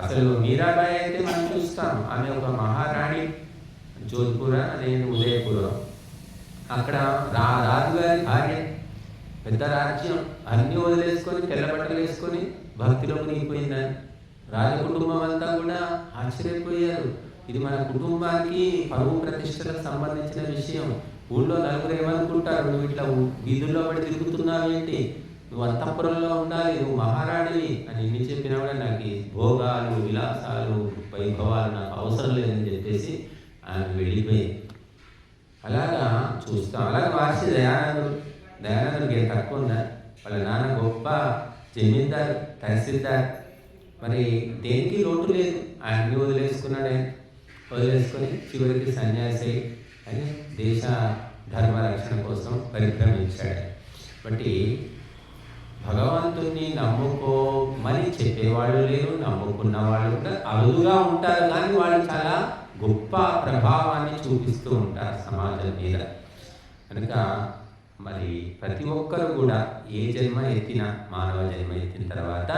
అసలు మీరాబాయి అయితే మనం చూస్తాం, ఆమె ఒక మహారాణి. జోధ్పూర్ నేను ఉదయపూర్, అక్కడ రాజుగారి భార్య, పెద్ద రాజ్యం, అన్నీ వదిలేసుకొని తెల్లబట్టలు వేసుకొని భక్తిలో మునిగిపోయిందని రాజకుటుంబం అంతా కూడా ఆశ్చర్యపోయారు. ఇది మన కుటుంబానికి పరువు ప్రతిష్టలకు సంబంధించిన విషయం. ఊళ్ళో నలుగురు ఏమనుకుంటారు, నువ్వు ఇట్లా వీధుల్లో పడి తిరుగుతున్నావు ఏంటి, నువ్వు అంతఃపురంలో ఉండాలి, నువ్వు మహారాణివి అని ఎన్ని చెప్పినా కూడా నాకు భోగాలు, విలాసాలు, వైభవాలు నాకు అవసరం లేదని చెప్పేసి ఆమె వెళ్ళిపోయి. అలాగా చూస్తాం. అలాగే మహర్షి దయానందుడికి ఏం తక్కువ ఉందా? వాళ్ళ నాన్న గొప్ప జమీందారు, తహసీల్దార్. మరి దేనికి లోటు లేదు, ఆయన్ని వదిలేసుకున్నాడే. వదిలేసుకొని చివరికి సన్యాసి అని దేశ ధర్మ రక్షణ కోసం పరిభ్రమించాడు. బట్టి భగవంతుని నమ్ముకోమని చెప్పేవాళ్ళు లేరు, నమ్ముకున్న వాళ్ళు కూడా అరుదుగా ఉంటారు. కానీ వాళ్ళు చాలా గొప్ప ప్రభావాన్ని చూపిస్తూ ఉంటారు సమాజం మీద. కనుక మరి ప్రతి ఒక్కరు కూడా ఏ జన్మ ఎత్తినా, మానవ జన్మ ఎత్తిన తర్వాత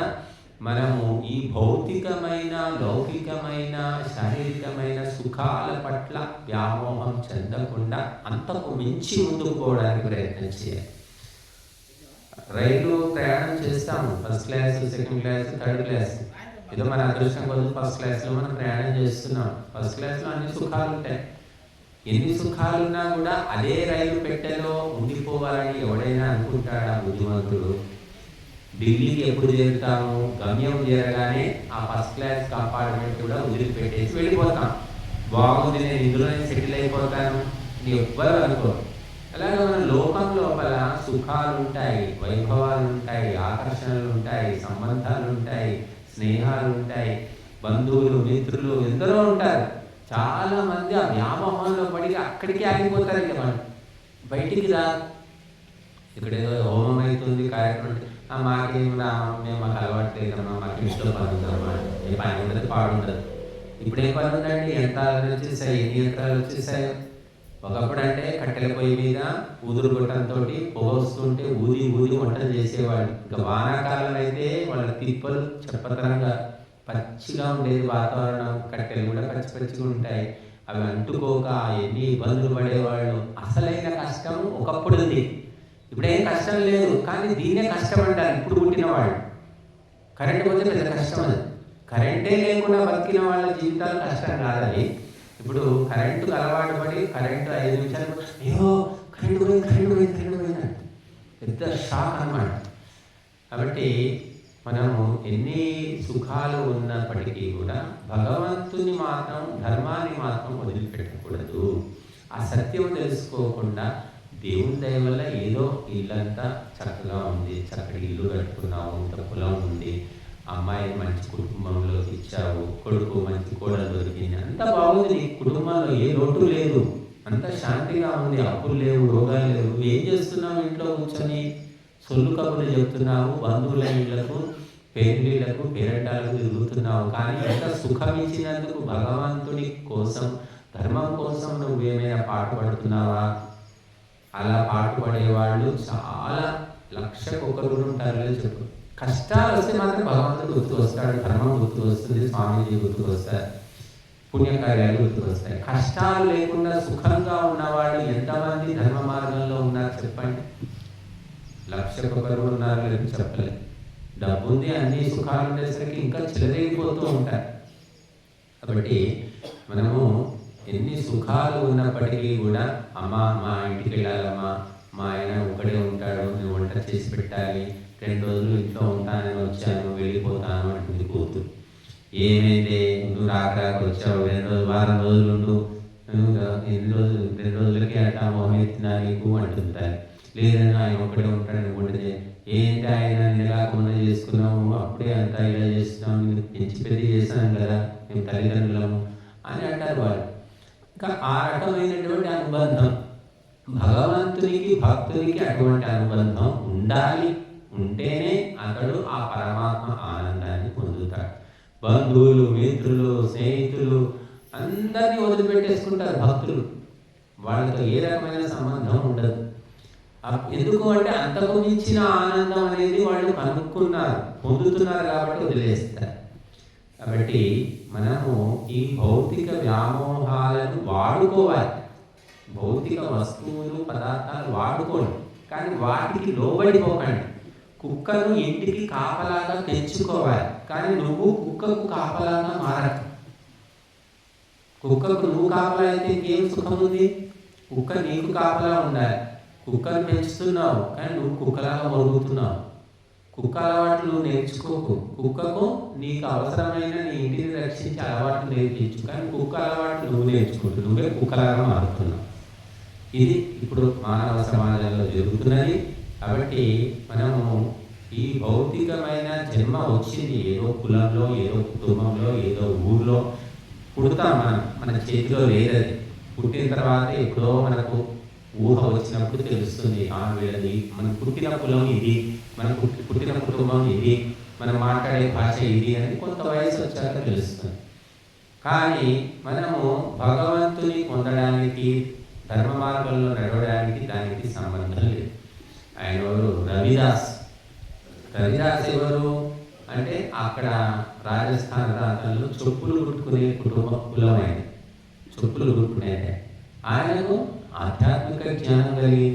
మనము ఈ భౌతికమైన, లౌకికమైన, శారీరకమైన సుఖాల పట్ల వ్యామోహం చెందకుండా అంతకు మించి ముందుకు పోవడానికి ప్రయత్నం చేయాలి. రైలు ప్రయాణం చేస్తాము, first class, second class, third class. ఏదో మన అదృష్టం కోసం ఫస్ట్ క్లాస్లో మనం ప్రయాణం చేస్తున్నాం. ఫస్ట్ క్లాస్లో అన్ని సుఖాలు ఉంటాయి. ఎన్ని సుఖాలున్నా కూడా అదే రైలు పెట్టెలో ఉండిపోవాలని ఎవడైనా అనుకుంటాడా బుద్ధిమంతుడు? ఢిల్లీకి ఎప్పుడు చేరుతాము, గమ్యం చేరగానే ఆ ఫస్ట్ క్లాస్ కంపార్ట్మెంట్ కూడా వదిలిపెట్టేసి వెళ్ళిపోతాం. బాగుంది, నేను ఇందులోనే సెటిల్ అయిపోతాను అని ఎవ్వరు అనుకోరు. అలాగే మన లోకం లోపల సుఖాలు ఉంటాయి, వైభవాలు ఉంటాయి, ఆకర్షణలు ఉంటాయి, సంబంధాలు ఉంటాయి, స్నేహాలు ఉంటాయి. బంధువులు, మిత్రులు ఎందరో ఉంటారు. చాలామంది ఆ వ్యామోహంలో పడి అక్కడికి ఆగిపోతారు. ఇక వాళ్ళు బయటికి రా. ఇక్కడ ఏదో హోమం అవుతుంది, కార్యక్రమం, మాకేం రా, మేము మాకు అలవాటు లేదమ్మా, మాకు ఇంట్లో పని ఉందమ్మా, ఏ పని ఉండదు, పాడు ఉండదు. ఇప్పుడు ఏం పని ఉందండి? యంత్రాలు వచ్చేసాయి, ఎన్ని యంత్రాలు వచ్చేసాయో. ఒకప్పుడు అంటే కట్టెల పొయ్యి మీద ఊదురు గొట్టంతో పొగ వస్తుంటే ఊది ఊది వంటలు చేసేవాళ్ళు. ఇంకా వానాకాలం అయితే వాళ్ళ తిప్పలు చెప్పతరంగా పచ్చిగా ఉండేది వాతావరణం. కట్టెలు కూడా పచ్చి పచ్చిగా ఉంటాయి. అవి అంటుకోక ఎన్ని ఇబ్బందులు పడేవాళ్ళు. అసలైన కష్టం ఒకప్పుడు ఉంది, ఇప్పుడేం కష్టం లేదు. కానీ దీన్నే కష్టం అంటారు ఇప్పుడు పుట్టిన వాళ్ళు. కరెంటు పోతే పెద్ద కష్టం అది. కరెంటే లేకుండా బతికిన వాళ్ళ జీవితాలు కష్టం కాదని. ఇప్పుడు కరెంటుకు అలవాటు పడి కరెంటు 5 నిమిషాలు అయ్యో కరెంటు పోయింది పెద్ద షాక్ అన్నమాట. కాబట్టి మనము ఎన్ని సుఖాలు ఉన్నప్పటికీ కూడా భగవంతుని మాత్రం, ధర్మాన్ని మాత్రం వదిలిపెట్టకూడదు. ఆ సత్యం తెలుసుకోకుండా దేవుని దయ వల్ల ఏదో ఇల్లంతా చక్కగా ఉంది, చక్కటి ఇల్లు కట్టుకున్నావు, ఇంత పొలం ఉంది, అమ్మాయిని మంచి కుటుంబంలోకి ఇచ్చావు, కొడుకు మంచి కోడలు దొరికింది, అంత బాగుంది. నీ కుటుంబంలో ఏ లోటు లేదు, అంత శాంతిగా ఉంది, అప్పులు లేవు, రోగాలు లేవు. ఏం చేస్తున్నావు? ఇంట్లో కూర్చొని సొల్లు కబుర్లు చెప్తున్నావు, బంధువుల ఇళ్లకు, పేర్లీళ్లకు, పేరెంటాలకు తిరుగుతున్నావు. కానీ ఎంత సుఖం ఇచ్చినందుకు భగవంతుని కోసం, ధర్మం కోసం నువ్వేమైనా పాటుపడుతున్నావా? అలా పాటుపడేవాళ్ళు చాలా లక్షకొకరు ఉంటారు. చెప్పు, కష్టాలు వస్తే మాత్రం భగవంతుడు గుర్తుకు వస్తాడు, ధర్మం గుర్తుకు వస్తుంది, స్వామీజీ గుర్తుకు వస్తారు, పుణ్యకార్యాలు గుర్తుకు వస్తాయి. కష్టాలు లేకుండా సుఖంగా ఉన్నవాళ్ళు ఎంతమంది ధర్మ మార్గంలో ఉన్నారు చెప్పండి? లక్షకొకరు ఉన్నారు అని చెప్పలేదు. డబ్బు ఉంది, అన్ని సుఖాలు ఉండేసరికి ఇంకా చెలరేగిపోతూ ఉంటారు. కాబట్టి మనము ఎన్ని సుఖాలు ఉన్నప్పటికీ కూడా అమ్మ మా ఇంటికి వెళ్ళాలమ్మా, మా ఆయన ఒకడే ఉంటాడు, నేను వంట చేసి పెట్టాలి, 2 రోజులు ఇంట్లో ఉంటానని వచ్చాను, వెళ్ళిపోతాను అంటుంది కూతురు. ఏమైతే నువ్వు రాక వచ్చావు, 2 రోజులు, వారం రోజులు ఉండు, ఎన్ని రోజులు, 2 రోజులకి అట్టా మొహం ఎత్తినా నీకు అంటుంటారు. లేదని ఆయన ఒకటే ఉంటాడు, వండితే ఏంటి ఆయన నిన్నగాకుండా చేసుకున్నాము, అప్పుడే అంతా ఇలా చేస్తున్నాము, నేను పెంచి పెద్ద చేశాను కదా మేము తల్లిదండ్రులము అని అంటారు వాళ్ళు. ఇంకా ఆ రకమైనటువంటి అనుబంధం భగవంతునికి, భక్తునికి అటువంటి అనుబంధం ఉండాలి. ఉంటేనే అతడు ఆ పరమాత్మ ఆనందాన్ని పొందుతాడు. బంధువులు, మిత్రులు, స్నేహితులు అందరినీ వదిలిపెట్టేసుకుంటారు భక్తులు. వాళ్ళతో ఏ రకమైన సంబంధం ఉండదు. ఎందుకు అంటే అంతకు మించిన ఆనందం అనేది వాళ్ళు కనుక్కున్నారు, పొందుతున్నారు కాబట్టి వదిలేస్తారు. కాబట్టి మనము ఈ భౌతిక వ్యామోహాలను వాడుకోవాలి. భౌతిక వస్తువులు, పదార్థాలు వాడుకోండి, కానీ వాటికి లోబడిపోకండి. కుక్కను ఇంటికి కాపలాగా తెచ్చుకోవాలి, కానీ నువ్వు కుక్కకు కాపలాగా మారకు. కుక్కకు నువ్వు కాపలా అయితే ఇంకేం సుఖం ఉంది? కుక్క నీకు కాపలా ఉండాలి. కుక్కను పెంచుతున్నావు, కానీ నువ్వు కుక్కలాగా మొరుగుతున్నావు. కుక్క అలవాట్లు నువ్వు నేర్చుకోకు. కుక్కకు నీకు అవసరమైన నీ ఇంటిని రక్షించే అలవాట్లు నేర్పించు, కానీ కుక్క అలవాట్లు నువ్వు నేర్చుకుంటూ నువ్వే కుక్కలాగా మారుతున్నావు. ఇది ఇప్పుడు మానవ సమాజంలో జరుగుతున్నది. కాబట్టి మనము ఈ భౌతికమైన జన్మ వచ్చింది ఏదో కులంలో, ఏదో కుటుంబంలో, ఏదో ఊర్లో పుడతాం. మన చేతిలో లేదది. పుట్టిన తర్వాత ఎప్పుడో మనకు ఊహ వచ్చినప్పుడు తెలుస్తుంది, వీళ్ళది, మనం పుట్టిన కులం ఇది, మనం పుట్టిన కుటుంబం ఇది, మనం మాట్లాడే భాష ఇది అని కొంత వయసు వచ్చాక తెలుస్తుంది. కానీ మనము భగవంతుని పొందడానికి, ధర్మ మార్గంలో నడవడానికి దానికి సంబంధం లేదు. ఆయన ఎవరు? రవిదాస్. రవిదాస్ ఎవరు అంటే అక్కడ రాజస్థాన్ ప్రాంతంలో చెప్పులు కుట్టుకునే కులం ఆయన. చెప్పులు కుట్టుకునేది ఆయనకు ఆధ్యాత్మిక జ్ఞానం కలిగి.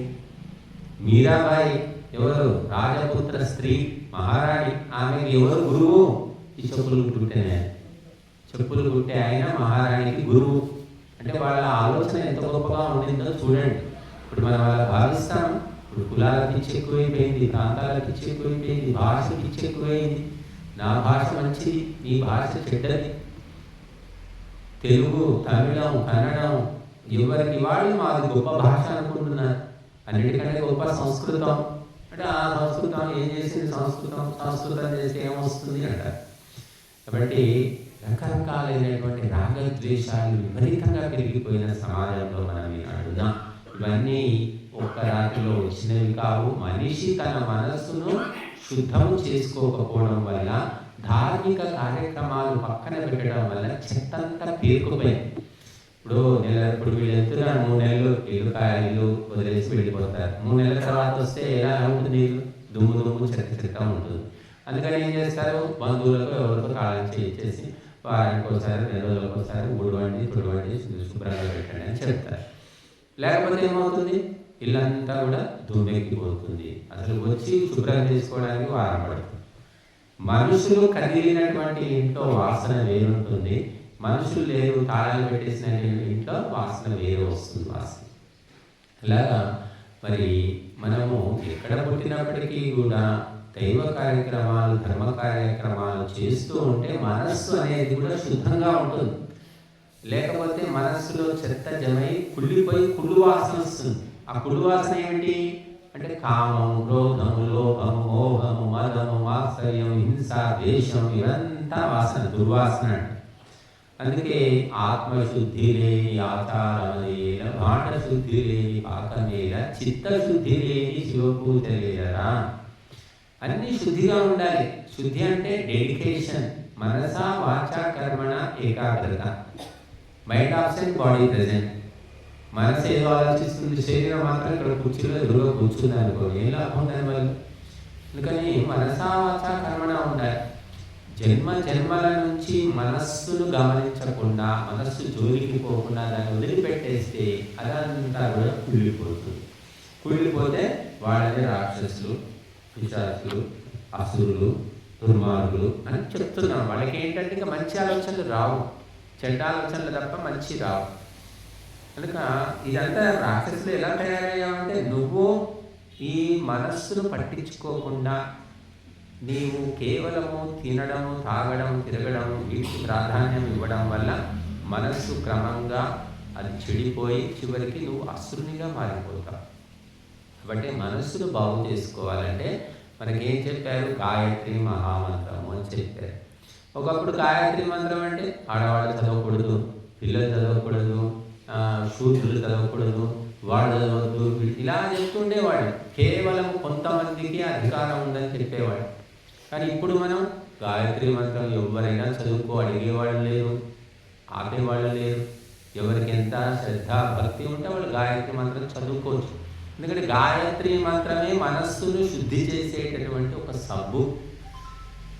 మీరాబాయి ఎవరు? రాజపుత్ర స్త్రీ, మహారాణి. ఆమెకి ఎవరు గురువు? ఈ చెప్పులు కుట్టే చెప్పులు కుట్టే ఆయన మహారాణికి గురువు. అంటే వాళ్ళ ఆలోచన ఎంత గొప్పగా ఉండిందో చూడండి. ఇప్పుడు మనం అలా భావిస్తాం. ఇప్పుడు కులాల పిచ్చి ఎక్కువైపోయింది, ప్రాంతాల పిచ్చి ఎక్కువైపోయింది, భాష పిచ్చి ఎక్కువైంది. నా భాష మంచిది, నీ భాష చెడ్డది. తెలుగు, తమిళం, కన్నడం ఎవరికి వాళ్ళు మాది గొప్ప భాష అనుకుంటున్నారు. అన్నిటికంటే గొప్ప సంస్కృతం. అంటే ఆ సంస్కృతం ఏం చేసింది? సంస్కృతం చేస్తే ఏమొస్తుంది అంటారు. కాబట్టి రకరకాలైనటువంటి రాగద్వేషాలు విపరీతంగా పెరిగిపోయిన సమాజంలో మనం అడుగుదాం. ఇవన్నీ ఒక్క రాత్రిలో వచ్చినవి కావు. మనిషి తన మనస్సును శుద్ధం చేసుకోకపోవడం వల్ల, ధార్మిక కార్యక్రమాలు పక్కన పెట్టడం వల్ల చెత్తంతా పేరుకుపోయింది. ఇప్పుడు వీళ్ళు వెళ్తున్నారు, 3 నెలలు ఇల్లు వదిలేసి వెళ్ళిపోతారు. 3 నెలల తర్వాత వస్తే ఎలా ఉంటుంది? దుమ్ము చెత్త ఉంటుంది. అందుకని ఏం చేస్తారు? బంధువులకు ఎవరికో తాళం చేసి వారానికి ఒకసారి 2 రోజులకు ఒకసారి తుడవండి శుభ్రంగా పెట్టండి అని చెప్తారు. లేకపోతే ఏమవుతుంది? ఇల్లంతా కూడా దుమ్మెక్కిపోతుంది. అసలు వచ్చి శుభ్రం చేసుకోవడానికి వారం పడుతుంది. మనుషులు కదిలినటువంటి ఇంట్లో వాసన వేరుంటుంది. మనుషులు లేరు, తాళాలు పెట్టేసిన ఇంట్లో వాసన వేరు వస్తుంది. అలాగా మరి మనము ఎక్కడ పుట్టినప్పటికీ కూడా దైవ కార్యక్రమాలు, ధర్మ కార్యక్రమాలు చేస్తూ ఉంటే మనస్సు అనేది కూడా శుద్ధంగా ఉంటుంది. లేకపోతే మనస్సులో చెత్త జమై కుళ్ళిపోయి కుళ్ళు వాసన వస్తుంది. ఆ కుళ్ళు వాసన ఏమిటి అంటే కామం, క్రోధము, లోభము, మోహము, మదము, మాత్సర్యం, హింస, ద్వేషం, ఇవంతా వాసన, దుర్వాసన. అందుకే ఆత్మశుద్ధి లేని ఆచారమేల, మాట శుద్ధి లేని పాకమేల, చిత్తశుద్ధి లేని శివపూజ లేదరా. అన్ని శుద్ధిగా ఉండాలి. శుద్ధి అంటే డెడికేషన్, మనస వాచ కర్మణ ఏకాగ్రత. Mind absent, body present. మనసు ఏదో ఆలోచిస్తుంది, శరీరం మాత్రం ఇక్కడ కుర్చీలో ఎదురుగా కూర్చుంది అనుకో, ఏం లాభం ఉందని వాళ్ళు. అందుకని మనసా వాచ కర్మణ ఉండాలి. జన్మల నుంచి మనస్సును గమనించకుండా, మనస్సు జోలికి పోకుండా దాన్ని వదిలిపెట్టేస్తే అదంతా కూడా కుళ్ళిపోతే వాళ్ళని రాక్షసులు, పిశాచులు, అసురులు, దుర్మార్గులు అని చెప్తున్నాం. వాళ్ళకి ఏంటంటే ఇంకా మంచి ఆలోచనలు రావు, చెడ్డ ఆలోచనలు తప్ప మంచి రావు. కనుక ఇదంతా రాక్షసులు ఎలా తయారయ్యావంటే, నువ్వు ఈ మనస్సును పట్టించుకోకుండా నీవు కేవలము తినడము, తాగడం, తిరగడం, వీటికి ప్రాధాన్యం ఇవ్వడం వల్ల మనస్సు క్రమంగా అది చెడిపోయి చివరికి నువ్వు అసురునిగా మారిపోతావు. కాబట్టి మనస్సును బాగు చేసుకోవాలంటే మనకేం చెప్పారు? గాయత్రి మహామంత్రము అని చెప్పారు. ఒకప్పుడు గాయత్రి మంత్రం అంటే ఆడవాళ్ళు చదవకూడదు, పిల్లలు చదవకూడదు, శూద్రులు చదవకూడదు, వాళ్ళు చదవద్దు, ఇలా చెప్తుండేవాడు. కేవలం కొంతమందికి అధికారం ఉందని చెప్పేవాడు. కానీ ఇప్పుడు మనం గాయత్రి మంత్రం ఎవరైనా చదువుకో, అడిగేవాళ్ళు లేరు, ఆపేవాళ్ళు లేరు. ఎవరికి ఎంత శ్రద్ధ భక్తి ఉంటే వాళ్ళు గాయత్రి మంత్రం చదువుకోవచ్చు. ఎందుకంటే గాయత్రి మంత్రమే మనస్సును శుద్ధి చేసేటటువంటి ఒక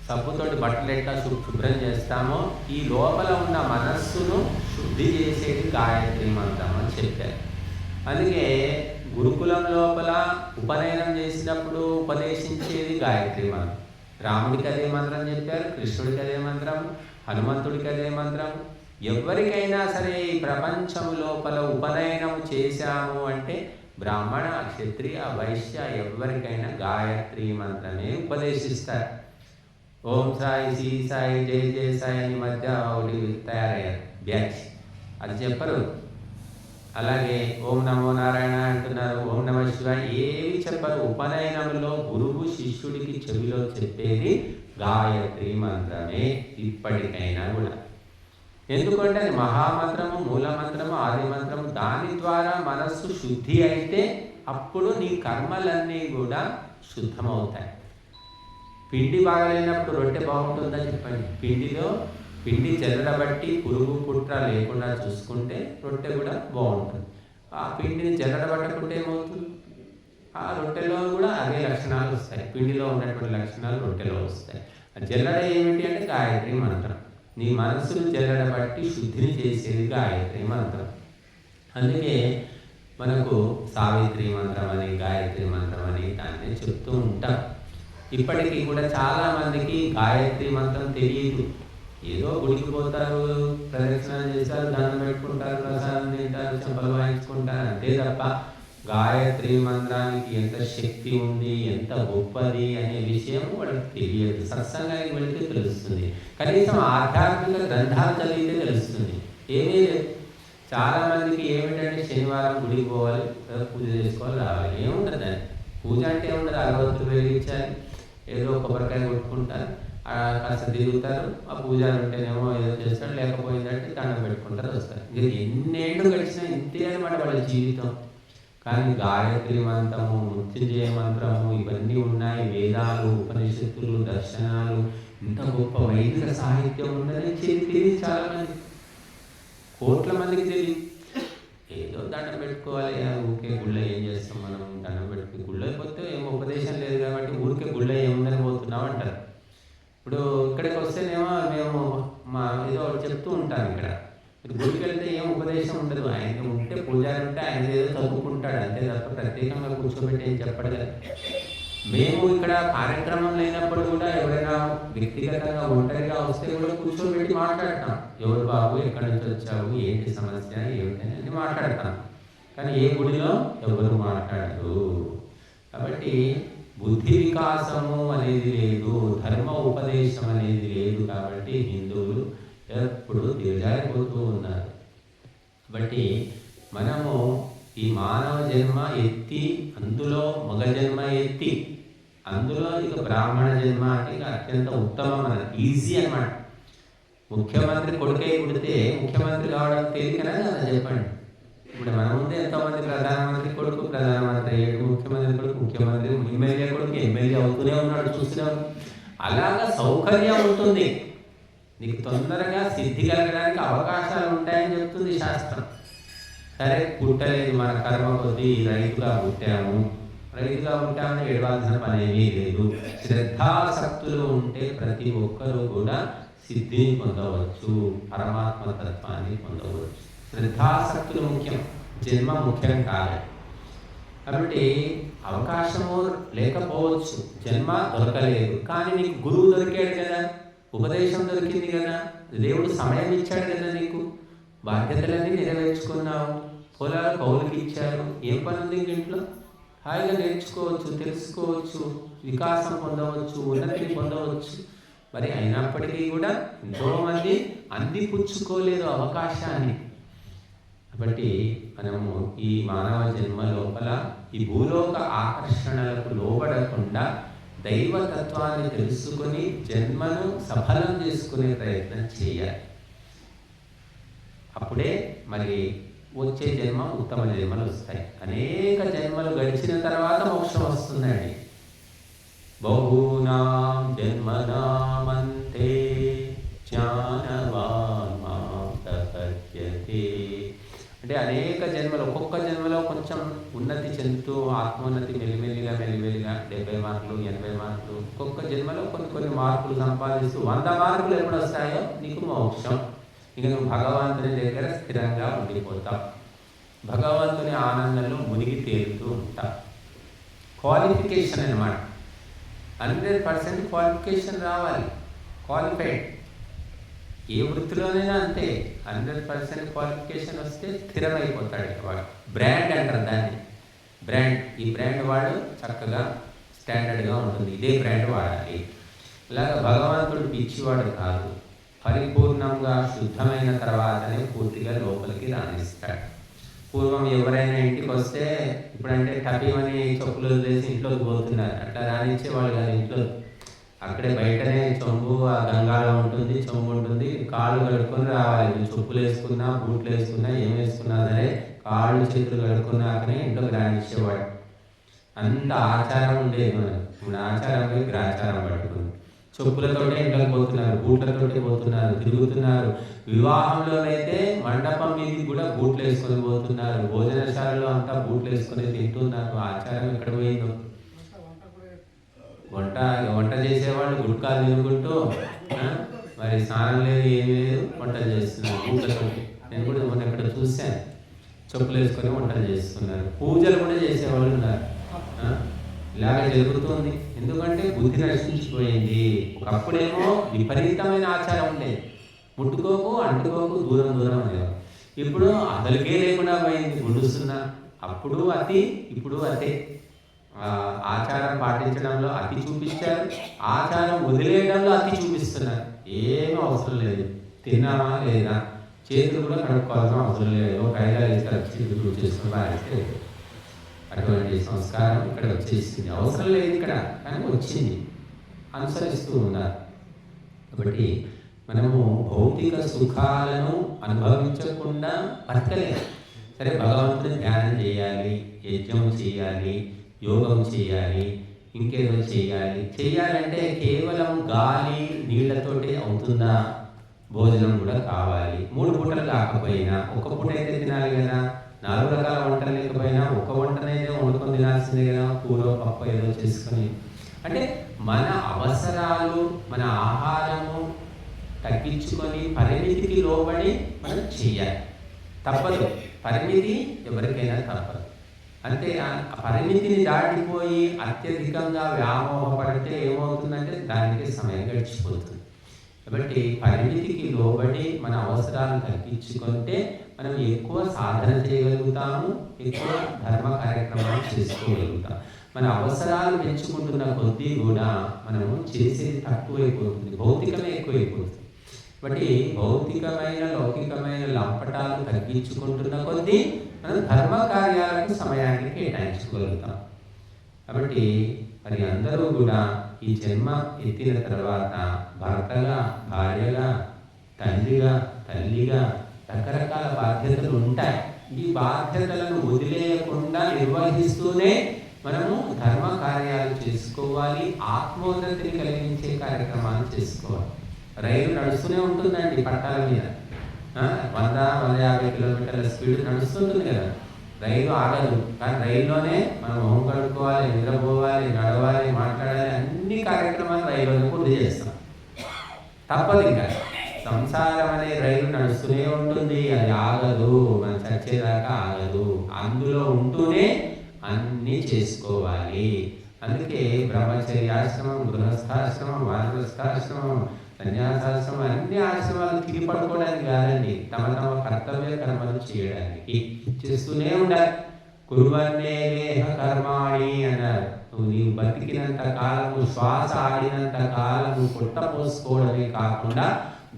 సబ్బుతోటి బట్టలు ఎట్లా శుభ్రం చేస్తామో, ఈ లోపల ఉన్న మనస్సును శుద్ధి చేసేది గాయత్రి మంత్రం అని చెప్పారు. అందుకే గురుకులం లోపల ఉపనయనం చేసినప్పుడు ఉపదేశించేది గాయత్రి మంత్రం. రాముడికి అదే మంత్రం చెప్పారు, కృష్ణుడికి అదే మంత్రం, హనుమంతుడికి అదే మంత్రం. ఎవరికైనా సరే ఈ ప్రపంచం లోపల ఉపనయనం చేశాము అంటే బ్రాహ్మణ, క్షత్రియ, వైశ్య ఎవరికైనా గాయత్రి మంత్రమే ఉపదేశిస్తారు. ఓం సాయి, శ్రీ సాయి, జై జయ సాయి అని మధ్య ఒకటి తయారయ్యారు బ్యాచ్, అది చెప్పరు. అలాగే ఓం నమో నారాయణ అంటున్నారు, ఓం నమ శివాయ ఏవి చెప్పరు. ఉపనయనంలో గురువు శిష్యుడికి చెవిలో చెప్పేది గాయత్రి మంత్రమే ఇప్పటికైనా కూడా. ఎందుకంటే అది మహామంత్రము, మూలమంత్రము, ఆది మంత్రము. దాని ద్వారా మనస్సు శుద్ధి అయితే అప్పుడు నీ కర్మలన్నీ కూడా శుద్ధమవుతాయి. పిండి బాగలేనప్పుడు రొట్టె బాగుంటుందని చెప్పండి. పిండి జల్లడబట్టి పురుగు పుట్ర లేకుండా చూసుకుంటే రొట్టె కూడా బాగుంటుంది. ఆ పిండిని జల్లడబట్టకుంటే ఏమవుతుంది? ఆ రొట్టెలో కూడా అదే లక్షణాలు వస్తాయి. పిండిలో ఉన్నటువంటి లక్షణాలు రొట్టెలో వస్తాయి. ఆ జల్లడ ఏమిటి అంటే గాయత్రి మంత్రం. నీ మనసును జల్లడబట్టి శుద్ధిని చేసేది గాయత్రి మంత్రం. అందుకే మనకు సావిత్రి మంత్రం అని, గాయత్రి మంత్రం అని దాన్ని చెప్తూ ఉంటాం. ఇప్పటికీ కూడా చాలా మందికి గాయత్రి మంత్రం తెలియదు. ఏదో గుడికి పోతారు, ప్రదక్షిణ చేస్తారు, దండం పెట్టుకుంటారు, ప్రసాదం తింటారు, చెంపలు వాయించుకుంటారు, అంతే తప్ప గాయత్రి మంత్రానికి ఎంత శక్తి ఉంది, ఎంత గొప్పది అనే విషయం వాళ్ళకి తెలియదు. సత్సంగానికి వెళితే తెలుస్తుంది, కనీసం ఆధ్యాత్మిక గ్రంథాలు చదివితే తెలుస్తుంది. ఏమీ లేదు. చాలా మందికి ఏమిటంటే శనివారం గుడికి పోవాలి, పూజ చేసుకోవాలి, రావాలి, ఏముండదు. పూజ అంటే ఏముండదు, అగరవత్తులు వెలిగించాలి, ఏదో కొబ్బరికాయ కొట్టుకుంటారు, కాస్త తిరుగుతారు. ఆ పూజారి ఉంటేనేమో ఏదో చేస్తాడు, లేకపోయిందంటే దండం పెట్టుకుంటారు, వస్తారు. ఇది ఎన్నేళ్ళు గడిచినా ఇంతే అనమాట వాళ్ళ జీవితం. కానీ గాయత్రి మంత్రము, మృత్యుంజయ మంత్రము ఇవన్నీ ఉన్నాయి. వేదాలు, ఉపనిషత్తులు, దర్శనాలు, ఇంత గొప్ప వైదిక సాహిత్యం ఉందని తెలియదు చాలా మంది, కోట్ల మందికి తెలియదు. ఏదో దండం పెట్టుకోవాలి, ఊరికే గుళ్ళ ఏం చేస్తాం మనం, దండం పెట్టుకుని గుళ్ళ పోతే ఏం ఉపదేశం లేదు కాబట్టి ఊరికే గుళ్ళ ఏముందని పోతున్నాం అంటారు. ఇప్పుడు ఇక్కడికి వస్తేనేమో మేము ఏదో చెప్తూ ఉంటాం, ఇక్కడ గుడికి వెళ్తే ఏం ఉపదేశం ఉండదు. ఆయన ఉంటే పూజారి ఉంటే ఆయన ఏదో చదువుకుంటాడు అంతే తప్ప ప్రత్యేకంగా కూర్చోబెట్టి ఏం చెప్పడు కదా. మేము ఇక్కడ కార్యక్రమం లేనప్పుడు కూడా ఎవరైనా వ్యక్తిగతంగా ఒంటరిగా వస్తే కూడా కూర్చోబెట్టి మాట్లాడతాం. ఎవరు బాబు, ఎక్కడి నుంచి వచ్చావు, ఏంటి సమస్య, ఏమిటని అని మాట్లాడతాం. కానీ ఏ గుడిలో ఎవరు మాట్లాడరు. కాబట్టి బుద్ధి వికాసము అనేది లేదు, ధర్మ ఉపదేశం అనేది లేదు. కాబట్టి హిందువులు ఎప్పుడు దిగజారిపోతూ ఉన్నారు. కాబట్టి మనము ఈ మానవ జన్మ ఎత్తి, అందులో మగ జన్మ ఎత్తి, అందులో ఇక బ్రాహ్మణ జన్మ అంటే ఇక అత్యంత ఉత్తమం, మనకి ఈజీ అన్నమాట. ముఖ్యమంత్రి కొడుకై పుడితే ముఖ్యమంత్రి కావడం తేలికనా కదా చెప్పండి. ఇప్పుడు మన ముందే ఎంతోమంది ప్రధానమంత్రి కొడుకు ప్రధానమంత్రి అయ్యాడు, ముఖ్యమంత్రి కొడుకు ముఖ్యమంత్రి, ఎమ్మెల్యే కొడుకు ఎమ్మెల్యే అవుతూనే ఉన్నాడు, చూస్తున్నాడు. అలాగా సౌకర్యం ఉంటుంది, నీకు తొందరగా సిద్ధి కలగడానికి అవకాశాలు ఉంటాయని చెప్తుంది శాస్త్రం. సరే పుట్టలేదు, మన కర్మ కొద్దీ రైతుగా పుట్టాము, రైతుగా ఉంటామని ఏడవాల్సిన పని ఏమీ లేదు. శ్రద్ధాసక్తులు ఉంటే ప్రతి ఒక్కరూ కూడా సిద్ధిని పొందవచ్చు, పరమాత్మ తత్వాన్ని పొందవచ్చు. శ్రద్ధాసక్తులు ముఖ్యం, జన్మ ముఖ్యం కాదు. కాబట్టి అవకాశము లేకపోవచ్చు, జన్మ దొరకలేదు, కానీ నీకు గురువు దొరికాడు కదా, ఉపదేశం దొరికింది కదా, దేవుడు సమయం ఇచ్చాడు కదా, నీకు బాధ్యతలన్నీ నెరవేర్చుకున్నావు, పొలాలు కౌలుకి ఇచ్చారు, ఏం పని ఉంది ఇంట్లో, హాయిగా నేర్చుకోవచ్చు, తెలుసుకోవచ్చు, వికాసం పొందవచ్చు, ఉన్నతిని పొందవచ్చు. మరి అయినప్పటికీ కూడా ఎంతోమంది అందిపుచ్చుకోలేదు అవకాశాన్ని. కాబట్టి మనము ఈ మానవ జన్మ లోపల ఈ భూలోక ఆకర్షణలకు లోబడకుండా దైవతత్వాన్ని తెలుసుకొని జన్మను సఫలం చేసుకునే ప్రయత్నం చేయాలి. అప్పుడే మరి వచ్చే జన్మ ఉత్తమ జన్మలు వస్తాయి. అనేక జన్మలు గడిచిన తర్వాత మోక్షం వస్తుందండి. బహూనాం జన్మనామంతే జ్ఞానవాన్ మాం ప్రపద్యతే. అంటే అనేక జన్మలు, ఒక్కొక్క జన్మలో కొంచెం ఉన్నతి చెందుతూ ఆత్మోన్నతి మెల్లిమెల్లిగా 70 మార్కులు 80 మార్కులు, ఒక్కొక్క జన్మలో కొన్ని మార్కులు సంపాదిస్తూ 100 మార్కులు ఎప్పుడు వస్తాయో నీకు మోక్షం. ఇక నువ్వు భగవంతుని దగ్గర స్థిరంగా ఉండిపోతావు, భగవంతుని ఆనందంలో మునిగి తేలుతూ ఉంటావు. క్వాలిఫికేషన్ అన్నమాట, 100% క్వాలిఫికేషన్ రావాలి. క్వాలిఫైడ్ ఏ వృత్తిలోనైనా అంతే, 100% క్వాలిఫికేషన్ వస్తే స్థిరమైపోతాడు వాడు. బ్రాండ్ అంటారు దాన్ని, బ్రాండ్. ఈ బ్రాండ్ వాడు చక్కగా స్టాండర్డ్గా ఉంటుంది, ఇదే బ్రాండ్ వాడాలి. ఇలాగ భగవంతుడు పిచ్చివాడు కాదు, పరిపూర్ణంగా శుద్ధమైన తర్వాతనే పూర్తిగా లోపలికి రాణిస్తాడు. పూర్వం ఎవరైనా ఇంటికి వస్తే, ఇప్పుడంటే టపీమని చెప్పులు వదిలేసి ఇంట్లోకి పోతున్నారు, అట్లా రాణించేవాళ్ళు కాదు. ఇంట్లో అక్కడే బయటనే చెంబు, ఆ గంగాలో ఉంటుంది, చెంబు ఉంటుంది, కాళ్ళు కడుక్కొని రావాలి. చెప్పులు వేసుకున్నా, బూట్లు వేసుకున్నా, ఏం వేసుకున్నా సరే కాళ్ళు చేతులు కడుక్కున్నాకనే ఇంట్లోకి రాణించేవాడు. అంత ఆచారం ఉండేది మనకు. ఇప్పుడు ఆచారం గ్రాచారం పట్టుకుంది. చెప్పులతోటే ఇంట్లోకి పోతున్నారు, బూట్లతోటే పోతున్నారు, తిరుగుతున్నారు. వివాహంలోనైతే మండపం మీదకి కూడా బూట్లు వేసుకొని పోతున్నారు, భోజనశాలలో అంతా బూట్లు వేసుకొని తింటున్నారు. ఆచారం ఎక్కడ పోయిందో. వంట చేసేవాళ్ళు గుట్కాలు తినుకుంటూ మరి స్నానం లేదు, ఏమీ లేదు, వంటలు చేస్తున్నారు బూట్లతో. నేను కూడా మొన్న ఎక్కడ చూశాను, చెప్పులు వేసుకొని వంటలు చేస్తున్నారు. పూజలు కూడా చేసేవాళ్ళు ఉన్నారు. ఇలాగ జరుగుతుంది. ఎందుకంటే బుద్ధి నశించిపోయింది. ఒకప్పుడేమో విపరీతమైన ఆచారం ఉండేది, ముట్టుకోకు, అంటుకోకు, దూరం దూరం అనేవారు. ఇప్పుడు అసలుకే లేకుండా పోయింది, గుడుస్తున్నా. అప్పుడు అతి, ఇప్పుడు అతే. ఆచారం పాటించడంలో అతి చూపించారు, ఆచారం వదిలేయడంలో అతి చూపిస్తున్నారు. ఏమీ అవసరం లేదు, తిన్నామా లేదా, చేతులు కూడా కడుక్కోవాల్సిన అవసరం లేదు, ఒక 5 లీటర్లు చేతులు చేసుకుని పారేస్తే అటువంటి సంస్కారం ఇక్కడ వచ్చేసింది. అవసరం లేదు ఇక్కడ, కానీ వచ్చింది, అనుసరిస్తూ ఉన్నారు. కాబట్టి మనము భౌతిక సుఖాలను అనుభవించకుండా బతకలేము. సరే, భగవంతుని ధ్యానం చేయాలి, యజ్ఞం చేయాలి, యోగం చేయాలి, ఇంకేదో చేయాలంటే కేవలం గాలి నీళ్లతోటి అవుతుందా? భోజనం కూడా కావాలి. 3 పూటలు కాకపోయినా ఒక పూట అయితే తినాలి కదా. 4 రకాల వంటలు లేకపోయినా ఒక వంటనైతే వండుకొని తినాల్సిందే కదా, కూర పప్పు ఏదో చేసుకొని. అంటే మన అవసరాలు, మన ఆహారము తగ్గించుకొని పరిమితికి లోబడి మనం చెయ్యాలి. తప్పదు, పరిమితి ఎవరికైనా తప్పదు. అంటే ఆ పరిమితిని దాటిపోయి అత్యధికంగా వ్యామోహపడితే ఏమవుతుందంటే దానికి సమయం గడిచిపోతుంది. కాబట్టి పరిమితికి లోబడి మన అవసరాలను తగ్గించుకుంటే మనం ఎక్కువ సాధన చేయగలుగుతాము, ఎక్కువ ధర్మ కార్యక్రమాలు చేసుకోగలుగుతాం. మన అవసరాలు పెంచుకుంటున్న కొద్దీ కూడా మనము చేసేది తక్కువైపోతుంది, భౌతికమే ఎక్కువైపోతుంది. కాబట్టి భౌతికమైన లౌకికమైన లంపటాలు తగ్గించుకుంటున్న కొద్దీ మనం ధర్మ కార్యాలకు సమయాన్ని కేటాయించుకోగలుగుతాం. కాబట్టి మరి అందరూ కూడా ఈ జన్మ ఎత్తిన తర్వాత భర్తగా, భార్యగా, తండ్రిగా, తల్లిగా రకరకాల బాధ్యతలు ఉంటాయి. ఈ బాధ్యతలను వదిలేయకుండా నిర్వహిస్తూనే మనము ధర్మ కార్యాలు చేసుకోవాలి, ఆత్మోన్నతిని కలిగించే కార్యక్రమాలు చేసుకోవాలి. రైలు నడుస్తూనే ఉంటుందండి పట్టాల మీద, 100-150 కిలోమీటర్ల స్పీడ్ నడుస్తుంటుంది కదా. రైలు ఆగదు, కానీ రైల్లోనే మనం మొహం కడుక్కోవాలి, నిద్రపోవాలి, నడవాలి, మాట్లాడాలి, అన్ని కార్యక్రమాలు రైల్లోనే పూర్తి చేస్తాం. తప్పదు, ఇంకా సంసారం అనే రైలు నడుస్తూనే ఉంటుంది, అది ఆగదు, మనం చచ్చేదాకా ఆగదు. అందులో ఉంటూనే అన్నీ చేసుకోవాలి. అందుకే బ్రహ్మచర్యాశ్రమం, గృహస్థాశ్రమం, వానప్రస్థాశ్రమం, సన్యాసాశ్రమం, అన్ని ఆశ్రమాలు తిరిగి పడుకోవడానికి కాదండి, తమ తమ కర్తవ్య కర్మలు చేయడానికి చేస్తూనే ఉండాలి. కుర్వన్నే దేహ కర్మాణి అన్నారు. నీవు బతికినంత కాలము, శ్వాస ఆడినంత కాలము పొట్ట పోసుకోవడమే కాకుండా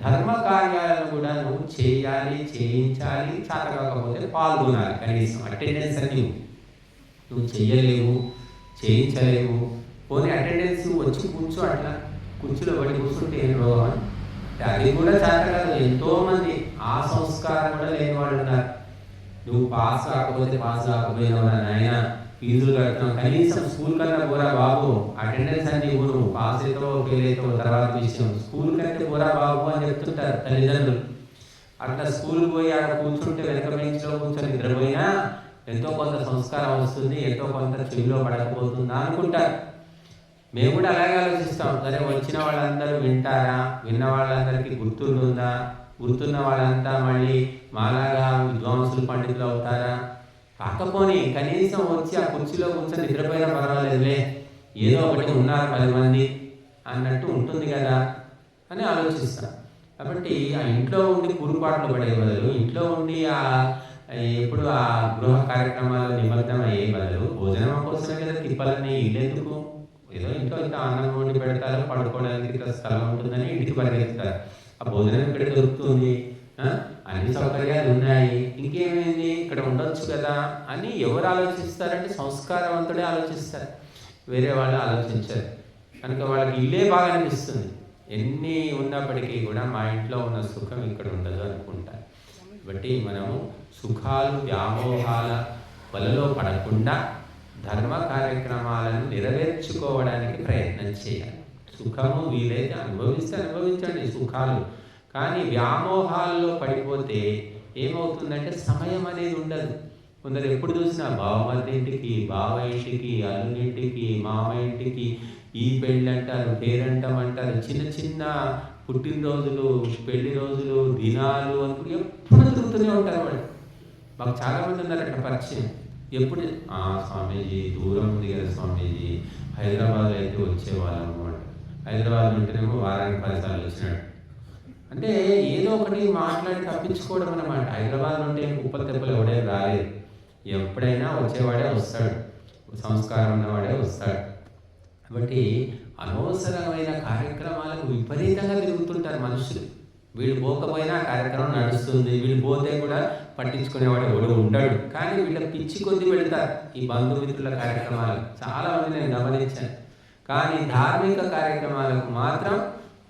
ధర్మ కార్యాలను కూడా నువ్వు చేయాలి, చేయించాలి. చాతకాకపోతే పాల్గొనాలి. కనీసం అటెండెన్స్ అని నువ్వు చెయ్యలేవు, చేయించలేవు, పోనీ అటెండెన్స్ వచ్చి కూర్చో, అట్లా కుర్చీలో పడి కూర్చుంటే ఏం రోగం? అది కూడా చేత కాదు. ఎంతోమంది ఆ సంస్కారం కూడా లేని వాళ్ళు ఉన్నారు. నువ్వు పాస్ కాకపోయినావు నాయన, ఫీజులు కడుతున్నావు, కనీసం స్కూల్ కన్నా పోరా బాబు, అటెండెన్స్ అని నువ్వు పాస్ అవుతావో ఫెయిల్ అవుతావో తర్వాత విషయం, స్కూల్ కంటే పోరా బాబు అని చెప్తుంటారు తల్లిదండ్రులు. అట్లా స్కూల్ పోయి ఆడ కూర్చుంటే వెనక బెంచ్లో కూర్చొని నిద్రపోయినా ఎంతో కొంత సంస్కారం వస్తుంది, ఎంతో కొంత చెవిలో పడకపోతుందా అనుకుంటారు. మేము కూడా అలాగే ఆలోచిస్తాం. సరే, వచ్చిన వాళ్ళందరూ వింటారా, విన్న వాళ్ళందరికీ గుర్తుంటుందా, గుర్తున్న వాళ్ళంతా మళ్ళీ మాలాగా విద్వాంసులు, పండితులు అవుతారా? కాకపోని కనీసం వచ్చి ఆ కుర్చీలో కూర్చొని నిద్రపోయినా పర్వాలేదులే, ఏదో ఒకటి ఉన్నారు 10 మంది అన్నట్టు ఉంటుంది కదా అని ఆలోచిస్తాం. కాబట్టి ఆ ఇంట్లో ఉండి కురుపాట్లు పడే బదులు, ఇంట్లో ఉండి ఎప్పుడు ఆ గృహ కార్యక్రమాలు నిమగ్నం అయ్యే బదులు, భోజనం కోసమే కదా తిప్పాలని, ఇల్లెందుకు? ఏదో ఇంట్లో ఇంత అన్నం వండి పెడతారు, పడుకోవడానికి ఇట్లా స్థలం ఉంటుందని ఇంటికి పరిగెత్తుతారు. ఆ భోజనం ఇక్కడ దొరుకుతుంది, అన్ని సౌకర్యాలు ఉన్నాయి, ఇంకేమైంది, ఇక్కడ ఉండొచ్చు కదా అని ఎవరు ఆలోచిస్తారంటే సంస్కారవంతుడే ఆలోచిస్తారు, వేరే వాళ్ళు ఆలోచించారు. కనుక వాళ్ళకి ఇల్లే బాగా అనిపిస్తుంది. ఎన్ని ఉన్నప్పటికీ కూడా మా ఇంట్లో ఉన్న సుఖం ఇక్కడ ఉండదు అనుకుంటారు. కాబట్టి మనము సుఖాలు, వ్యామోహాల వలలో పడకుండా ధర్మ కార్యక్రమాలను నెరవేర్చుకోవడానికి ప్రయత్నం చేయాలి. సుఖము వీలైతే అనుభవించండి సుఖాలు, కానీ వ్యామోహాల్లో పడిపోతే ఏమవుతుందంటే సమయం అనేది ఉండదు. కొందరు ఎప్పుడు చూసినా బావమర్ది ఇంటికి, బావ ఇంటికి, అల్లునింటికి, మామ ఇంటికి, ఈ పెళ్ళి అంటారు, పేరంటం అంటారు, చిన్న చిన్న పుట్టినరోజులు, పెళ్లి రోజులు, దినాలు అనుకుని ఎప్పుడు తిరుగుతూనే ఉంటారు వాళ్ళు. మాకు చాలామంది ఉన్నారు అట్లా పరిచయం. ఎప్పుడు స్వామీజీ దూరం ఉంది కదా స్వామీజీ, హైదరాబాద్లో అయితే వచ్చేవాళ్ళం అనమాట. హైదరాబాద్ ఉంటేనేమో వారానికి 10 సార్లు వచ్చినాడు. అంటే ఏదో ఒకటి మాట్లాడి తప్పించుకోవడం అన్నమాట. హైదరాబాద్ నుండి కుప్పలు తెప్పలు ఎవడే రాలేదు, ఎప్పుడైనా వచ్చేవాడే వస్తాడు, సంస్కారం ఉన్నవాడే వస్తాడు. కాబట్టి అనవసరమైన కార్యక్రమాలకు విపరీతంగా తిరుగుతుంటారు మనుషులు. వీళ్ళు పోకపోయినా కార్యక్రమం నడుస్తుంది, వీళ్ళు పోతే కూడా పట్టించుకునేవాడు ఎవడు ఉంటాడు. కానీ వీళ్ళ పిచ్చి కొద్ది పెడతారు ఈ బంధుమిత్రుల కార్యక్రమాలు. చాలామంది నేను గమనించాను. కానీ ధార్మిక కార్యక్రమాలకు మాత్రం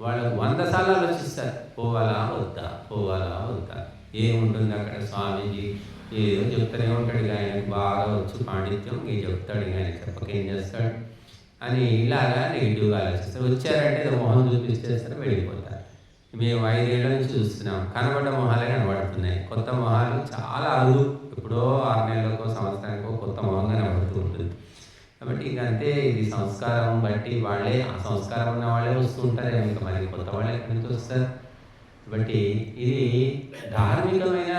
వాళ్ళకు 100 సార్లు ఆలోచిస్తారు, పోవాలా వద్దా, పోవాలా వద్దా, ఏముంటుంది అక్కడ స్వామీజీ ఏదో చెప్తూనే ఉంటాడు, ఇక ఆయనకు బాగా వచ్చు పాండిత్యం, ఇక చెప్తాడు, ఇక ఆయన చెప్పక ఏం చేస్తాడు అని ఇలాగా నెగిటివ్గా ఆలోచిస్తారు. వచ్చారంటే ఏదో మొహం చూపించేస్తారు, వెళ్ళిపోతారు. మేము 5 ఏళ్ల నుంచి చూస్తున్నాం, కనబడ్డ మొహాలే కనబడుతున్నాయి. కొత్త మొహాలు చాలా అరుదు, ఎప్పుడో 6 నెలలకో సంవత్సరానికో కొత్త మొహం కనబడుతూ ఉంటుంది. కాబట్టి ఇక అంతే, ఇది సంస్కారం బట్టి వాళ్ళే, ఆ సంస్కారం ఉన్న వాళ్ళే వస్తూ ఉంటారు, ఇంకా మరి కొత్త వాళ్ళే ఎక్కడి నుంచి వస్తారు. కాబట్టి ఇది ధార్మికమైన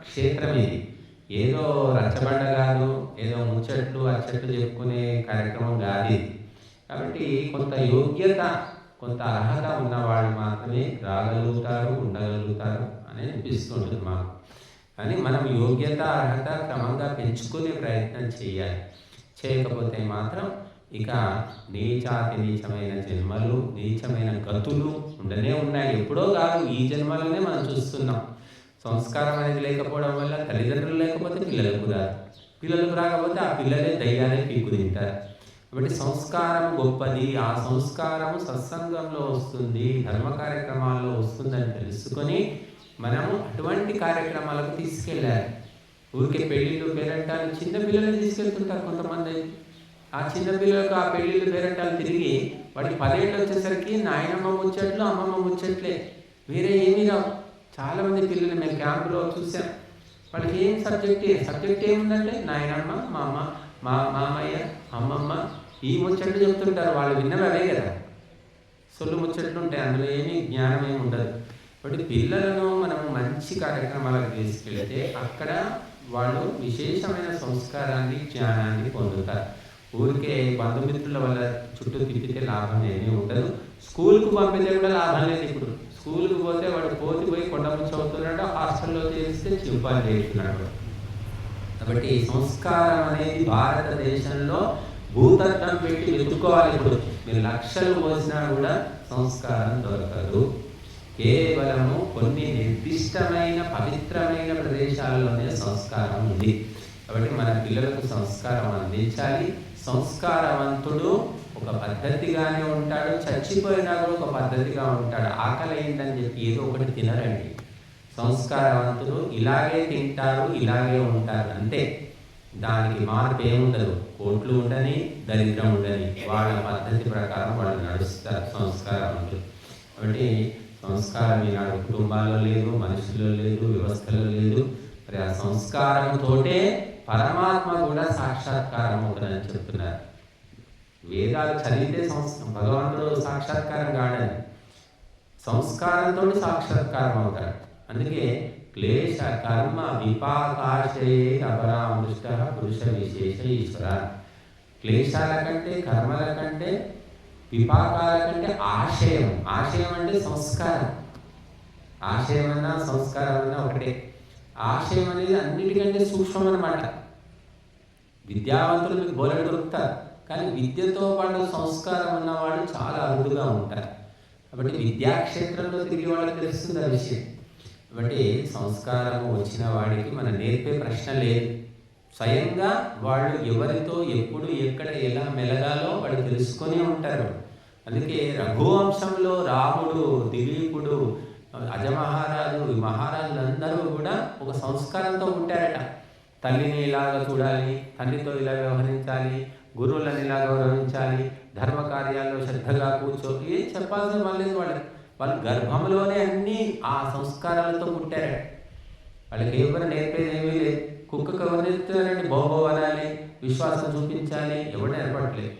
క్షేత్రం, ఇది ఏదో రచ్చబండ కాదు, ఏదో ముచ్చట్లు అచ్చట్లు చెప్పుకునే కార్యక్రమం కాదు ఇది. కాబట్టి కొంత యోగ్యత, కొంత అర్హత ఉన్న వాళ్ళు మాత్రమే రాగలుగుతారు, ఉండగలుగుతారు అని అనిపిస్తుంటుంది మాకు. కానీ మనం యోగ్యత అర్హత క్రమంగా పెంచుకునే ప్రయత్నం చేయాలి. చేయకపోతే మాత్రం ఇక నీచాతి నీచమైన జన్మలు, నీచమైన గతులు ఉండనే ఉన్నాయి. ఎప్పుడో కాదు, ఈ జన్మలోనే మనం చూస్తున్నాం. సంస్కారం అనేది లేకపోవడం వల్ల తల్లిదండ్రులు లేకపోతే పిల్లలకు రాదు, పిల్లలకు రాకపోతే ఆ పిల్లలే దయ్యాలే పీకు తింటారు. కాబట్టి సంస్కారం గొప్పది, ఆ సంస్కారం సత్సంగంలో వస్తుంది, ధర్మ కార్యక్రమాల్లో వస్తుందని తెలుసుకొని మనము అటువంటి కార్యక్రమాలకు తీసుకెళ్ళాలి. ఊరికే పెళ్ళిళ్ళు పేరంటాలు చిన్న పిల్లల్ని తీసుకెళ్తుంటారు కొంతమంది. ఆ చిన్న పిల్లలకు ఆ పెళ్ళిళ్ళు పేరంటాలు తిరిగి వాడికి 10 ఏళ్ళు వచ్చేసరికి నాయనమ్మ ముచ్చట్లు, అమ్మమ్మ ముచ్చట్లే, వేరే ఏమీ రావు. చాలామంది పిల్లలు మేము క్యాంపులో చూసాం, వాళ్ళకి ఏం సబ్జెక్ట్ ఏముందంటే నాయనమ్మ, మామయ్య, అమ్మమ్మ, ఈ ముచ్చట్లు చెప్తుంటారు. వాళ్ళు విన్నవి అవే కదా, సొల్లు ముచ్చట్లు ఉంటాయి, అందులో ఏమీ జ్ఞానం ఏమి ఉండదు. కాబట్టి పిల్లలను మనం మంచి కార్యక్రమాలకు తీసుకెళ్తే అక్కడ వాళ్ళు విశేషమైన సంస్కారాన్ని, జ్ఞానాన్ని పొందుతారు. ఊరికే బంధుమిత్రుల వల్ల చుట్టూ తిప్పితే లాభం ఏమీ ఉండదు. స్కూల్కు పంపితే కూడా లాభం లేదు. ఇప్పుడు స్కూల్కి పోతే వాడు పోయి కొండముచ్చి అవుతున్నాడు, హాస్టల్లో చేస్తే చింపాలు చేస్తున్నాడు. కాబట్టి సంస్కారం అనేది భారతదేశంలో భూతత్వం పెట్టి వెతుక్కోవాలి. ఇప్పుడు మీరు లక్షలు పోసినా కూడా సంస్కారం దొరకదు. కేవలము కొన్ని నిర్దిష్టమైన పవిత్రమైన ప్రదేశాల్లోనే సంస్కారం ఉంది. కాబట్టి మన పిల్లలకు సంస్కారం అందించాలి. సంస్కారవంతుడు ఒక పద్ధతిగానే ఉంటాడు, చచ్చిపోయినా కూడా ఒక పద్ధతిగా ఉంటాడు. ఆకలి అయిందని చెప్పి ఏదో ఒకటి తినరండి. సంస్కారవంతులు ఇలాగే తింటారు, ఇలాగే ఉంటారు, అంతే. దానికి మార్పు ఏముండదు. కోట్లు ఉండని, దరిద్రం ఉండని, వాళ్ళ పద్ధతి ప్రకారం వాళ్ళు నడుస్తారు సంస్కారవంతులు. కాబట్టి సంస్కారం ఈనాడు కుటుంబాల్లో లేదు, మనుషుల్లో లేదు, వ్యవస్థలో లేదు. మరి ఆ సంస్కారంతోటే పరమాత్మ కూడా సాక్షాత్కారం అవుతుందని చెప్తున్నారు. వేదాలు చదివితే భగవంతుడు సాక్షాత్కారం కాడని, సంస్కారంతో సాక్షాత్కారం అవుతాడు. అందుకే క్లేశ కర్మ విపాకాశయే అపరామృష్ట పురుష విశేష ఈశ్వర. క్లేశాల కంటే, కర్మల కంటే, విపాకాల కంటే ఆశయం అంటే సంస్కారం. ఆశయం అన్నా సంస్కారం అన్నా ఒకటే. ఆశయం అనేది అన్నిటికంటే సూక్ష్మం అన్నమాట. విద్యావంతులు మీకు బోలెడు దొరుకుతారు, కానీ విద్యతో పాటు సంస్కారం ఉన్నవాళ్ళు చాలా అరుదుగా ఉంటారు. కాబట్టి విద్యాక్షేత్రంలో తిరిగి వాళ్ళకి తెలుస్తుంది ఆ విషయం. కాబట్టి సంస్కారము వచ్చిన వాడికి మనం నేర్పే ప్రశ్న లేదు. స్వయంగా వాళ్ళు ఎవరితో ఎప్పుడు ఎక్కడ ఎలా మెలగాలో వాళ్ళు తెలుసుకొని ఉంటారు. అందుకే రఘువంశంలో రాముడు, దిలీపుడు, అజమహారాజు, ఈ మహారాజులందరూ కూడా ఒక సంస్కారంతో ఉంటారట. తల్లిని ఇలాగ చూడాలి, తండ్రితో ఇలా వ్యవహరించాలి, గురువులను ఇలా గౌరవించాలి, ధర్మ కార్యాల్లో శ్రద్ధగా కూర్చోకి ఏం చెప్పాల్సిన వాళ్ళు గర్భంలోనే అన్నీ ఆ సంస్కారాలతో పుట్టారట. వాళ్ళకి ఎవరు నేర్పేది ఏమీ లేదు. కుక్కకు ఎవరు నేర్పుతారండి? బోబో అనాలి, విశ్వాసం చూపించాలి, ఎవరు నేర్పట్లేదు.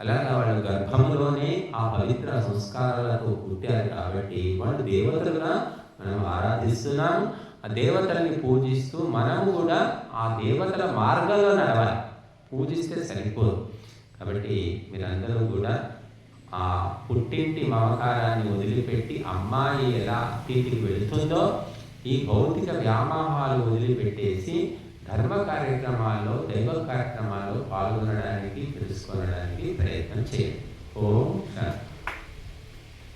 అలాగా వాళ్ళు గర్భంలోనే ఆ పవిత్ర సంస్కారాలతో పుట్టారు. కాబట్టి వాళ్ళు దేవతలుగా మనం ఆరాధిస్తున్నాము. ఆ దేవతల్ని పూజిస్తూ మనం కూడా ఆ దేవతల మార్గంలో నడవాలి. పూజిస్తే సరిపోదు. కాబట్టి మీరందరూ కూడా ఆ పుట్టింటి మమకారాన్ని వదిలిపెట్టి అమ్మాయి ఎలా అత్తింటికి వెళుతుందో ఈ భౌతిక వ్యామోహాలు వదిలిపెట్టేసి ధర్మ కార్యక్రమాల్లో, దైవ కార్యక్రమాల్లో పాల్గొనడానికి, తెలుసుకోవడానికి ప్రయత్నం చేయండి. ఓం శాంతి.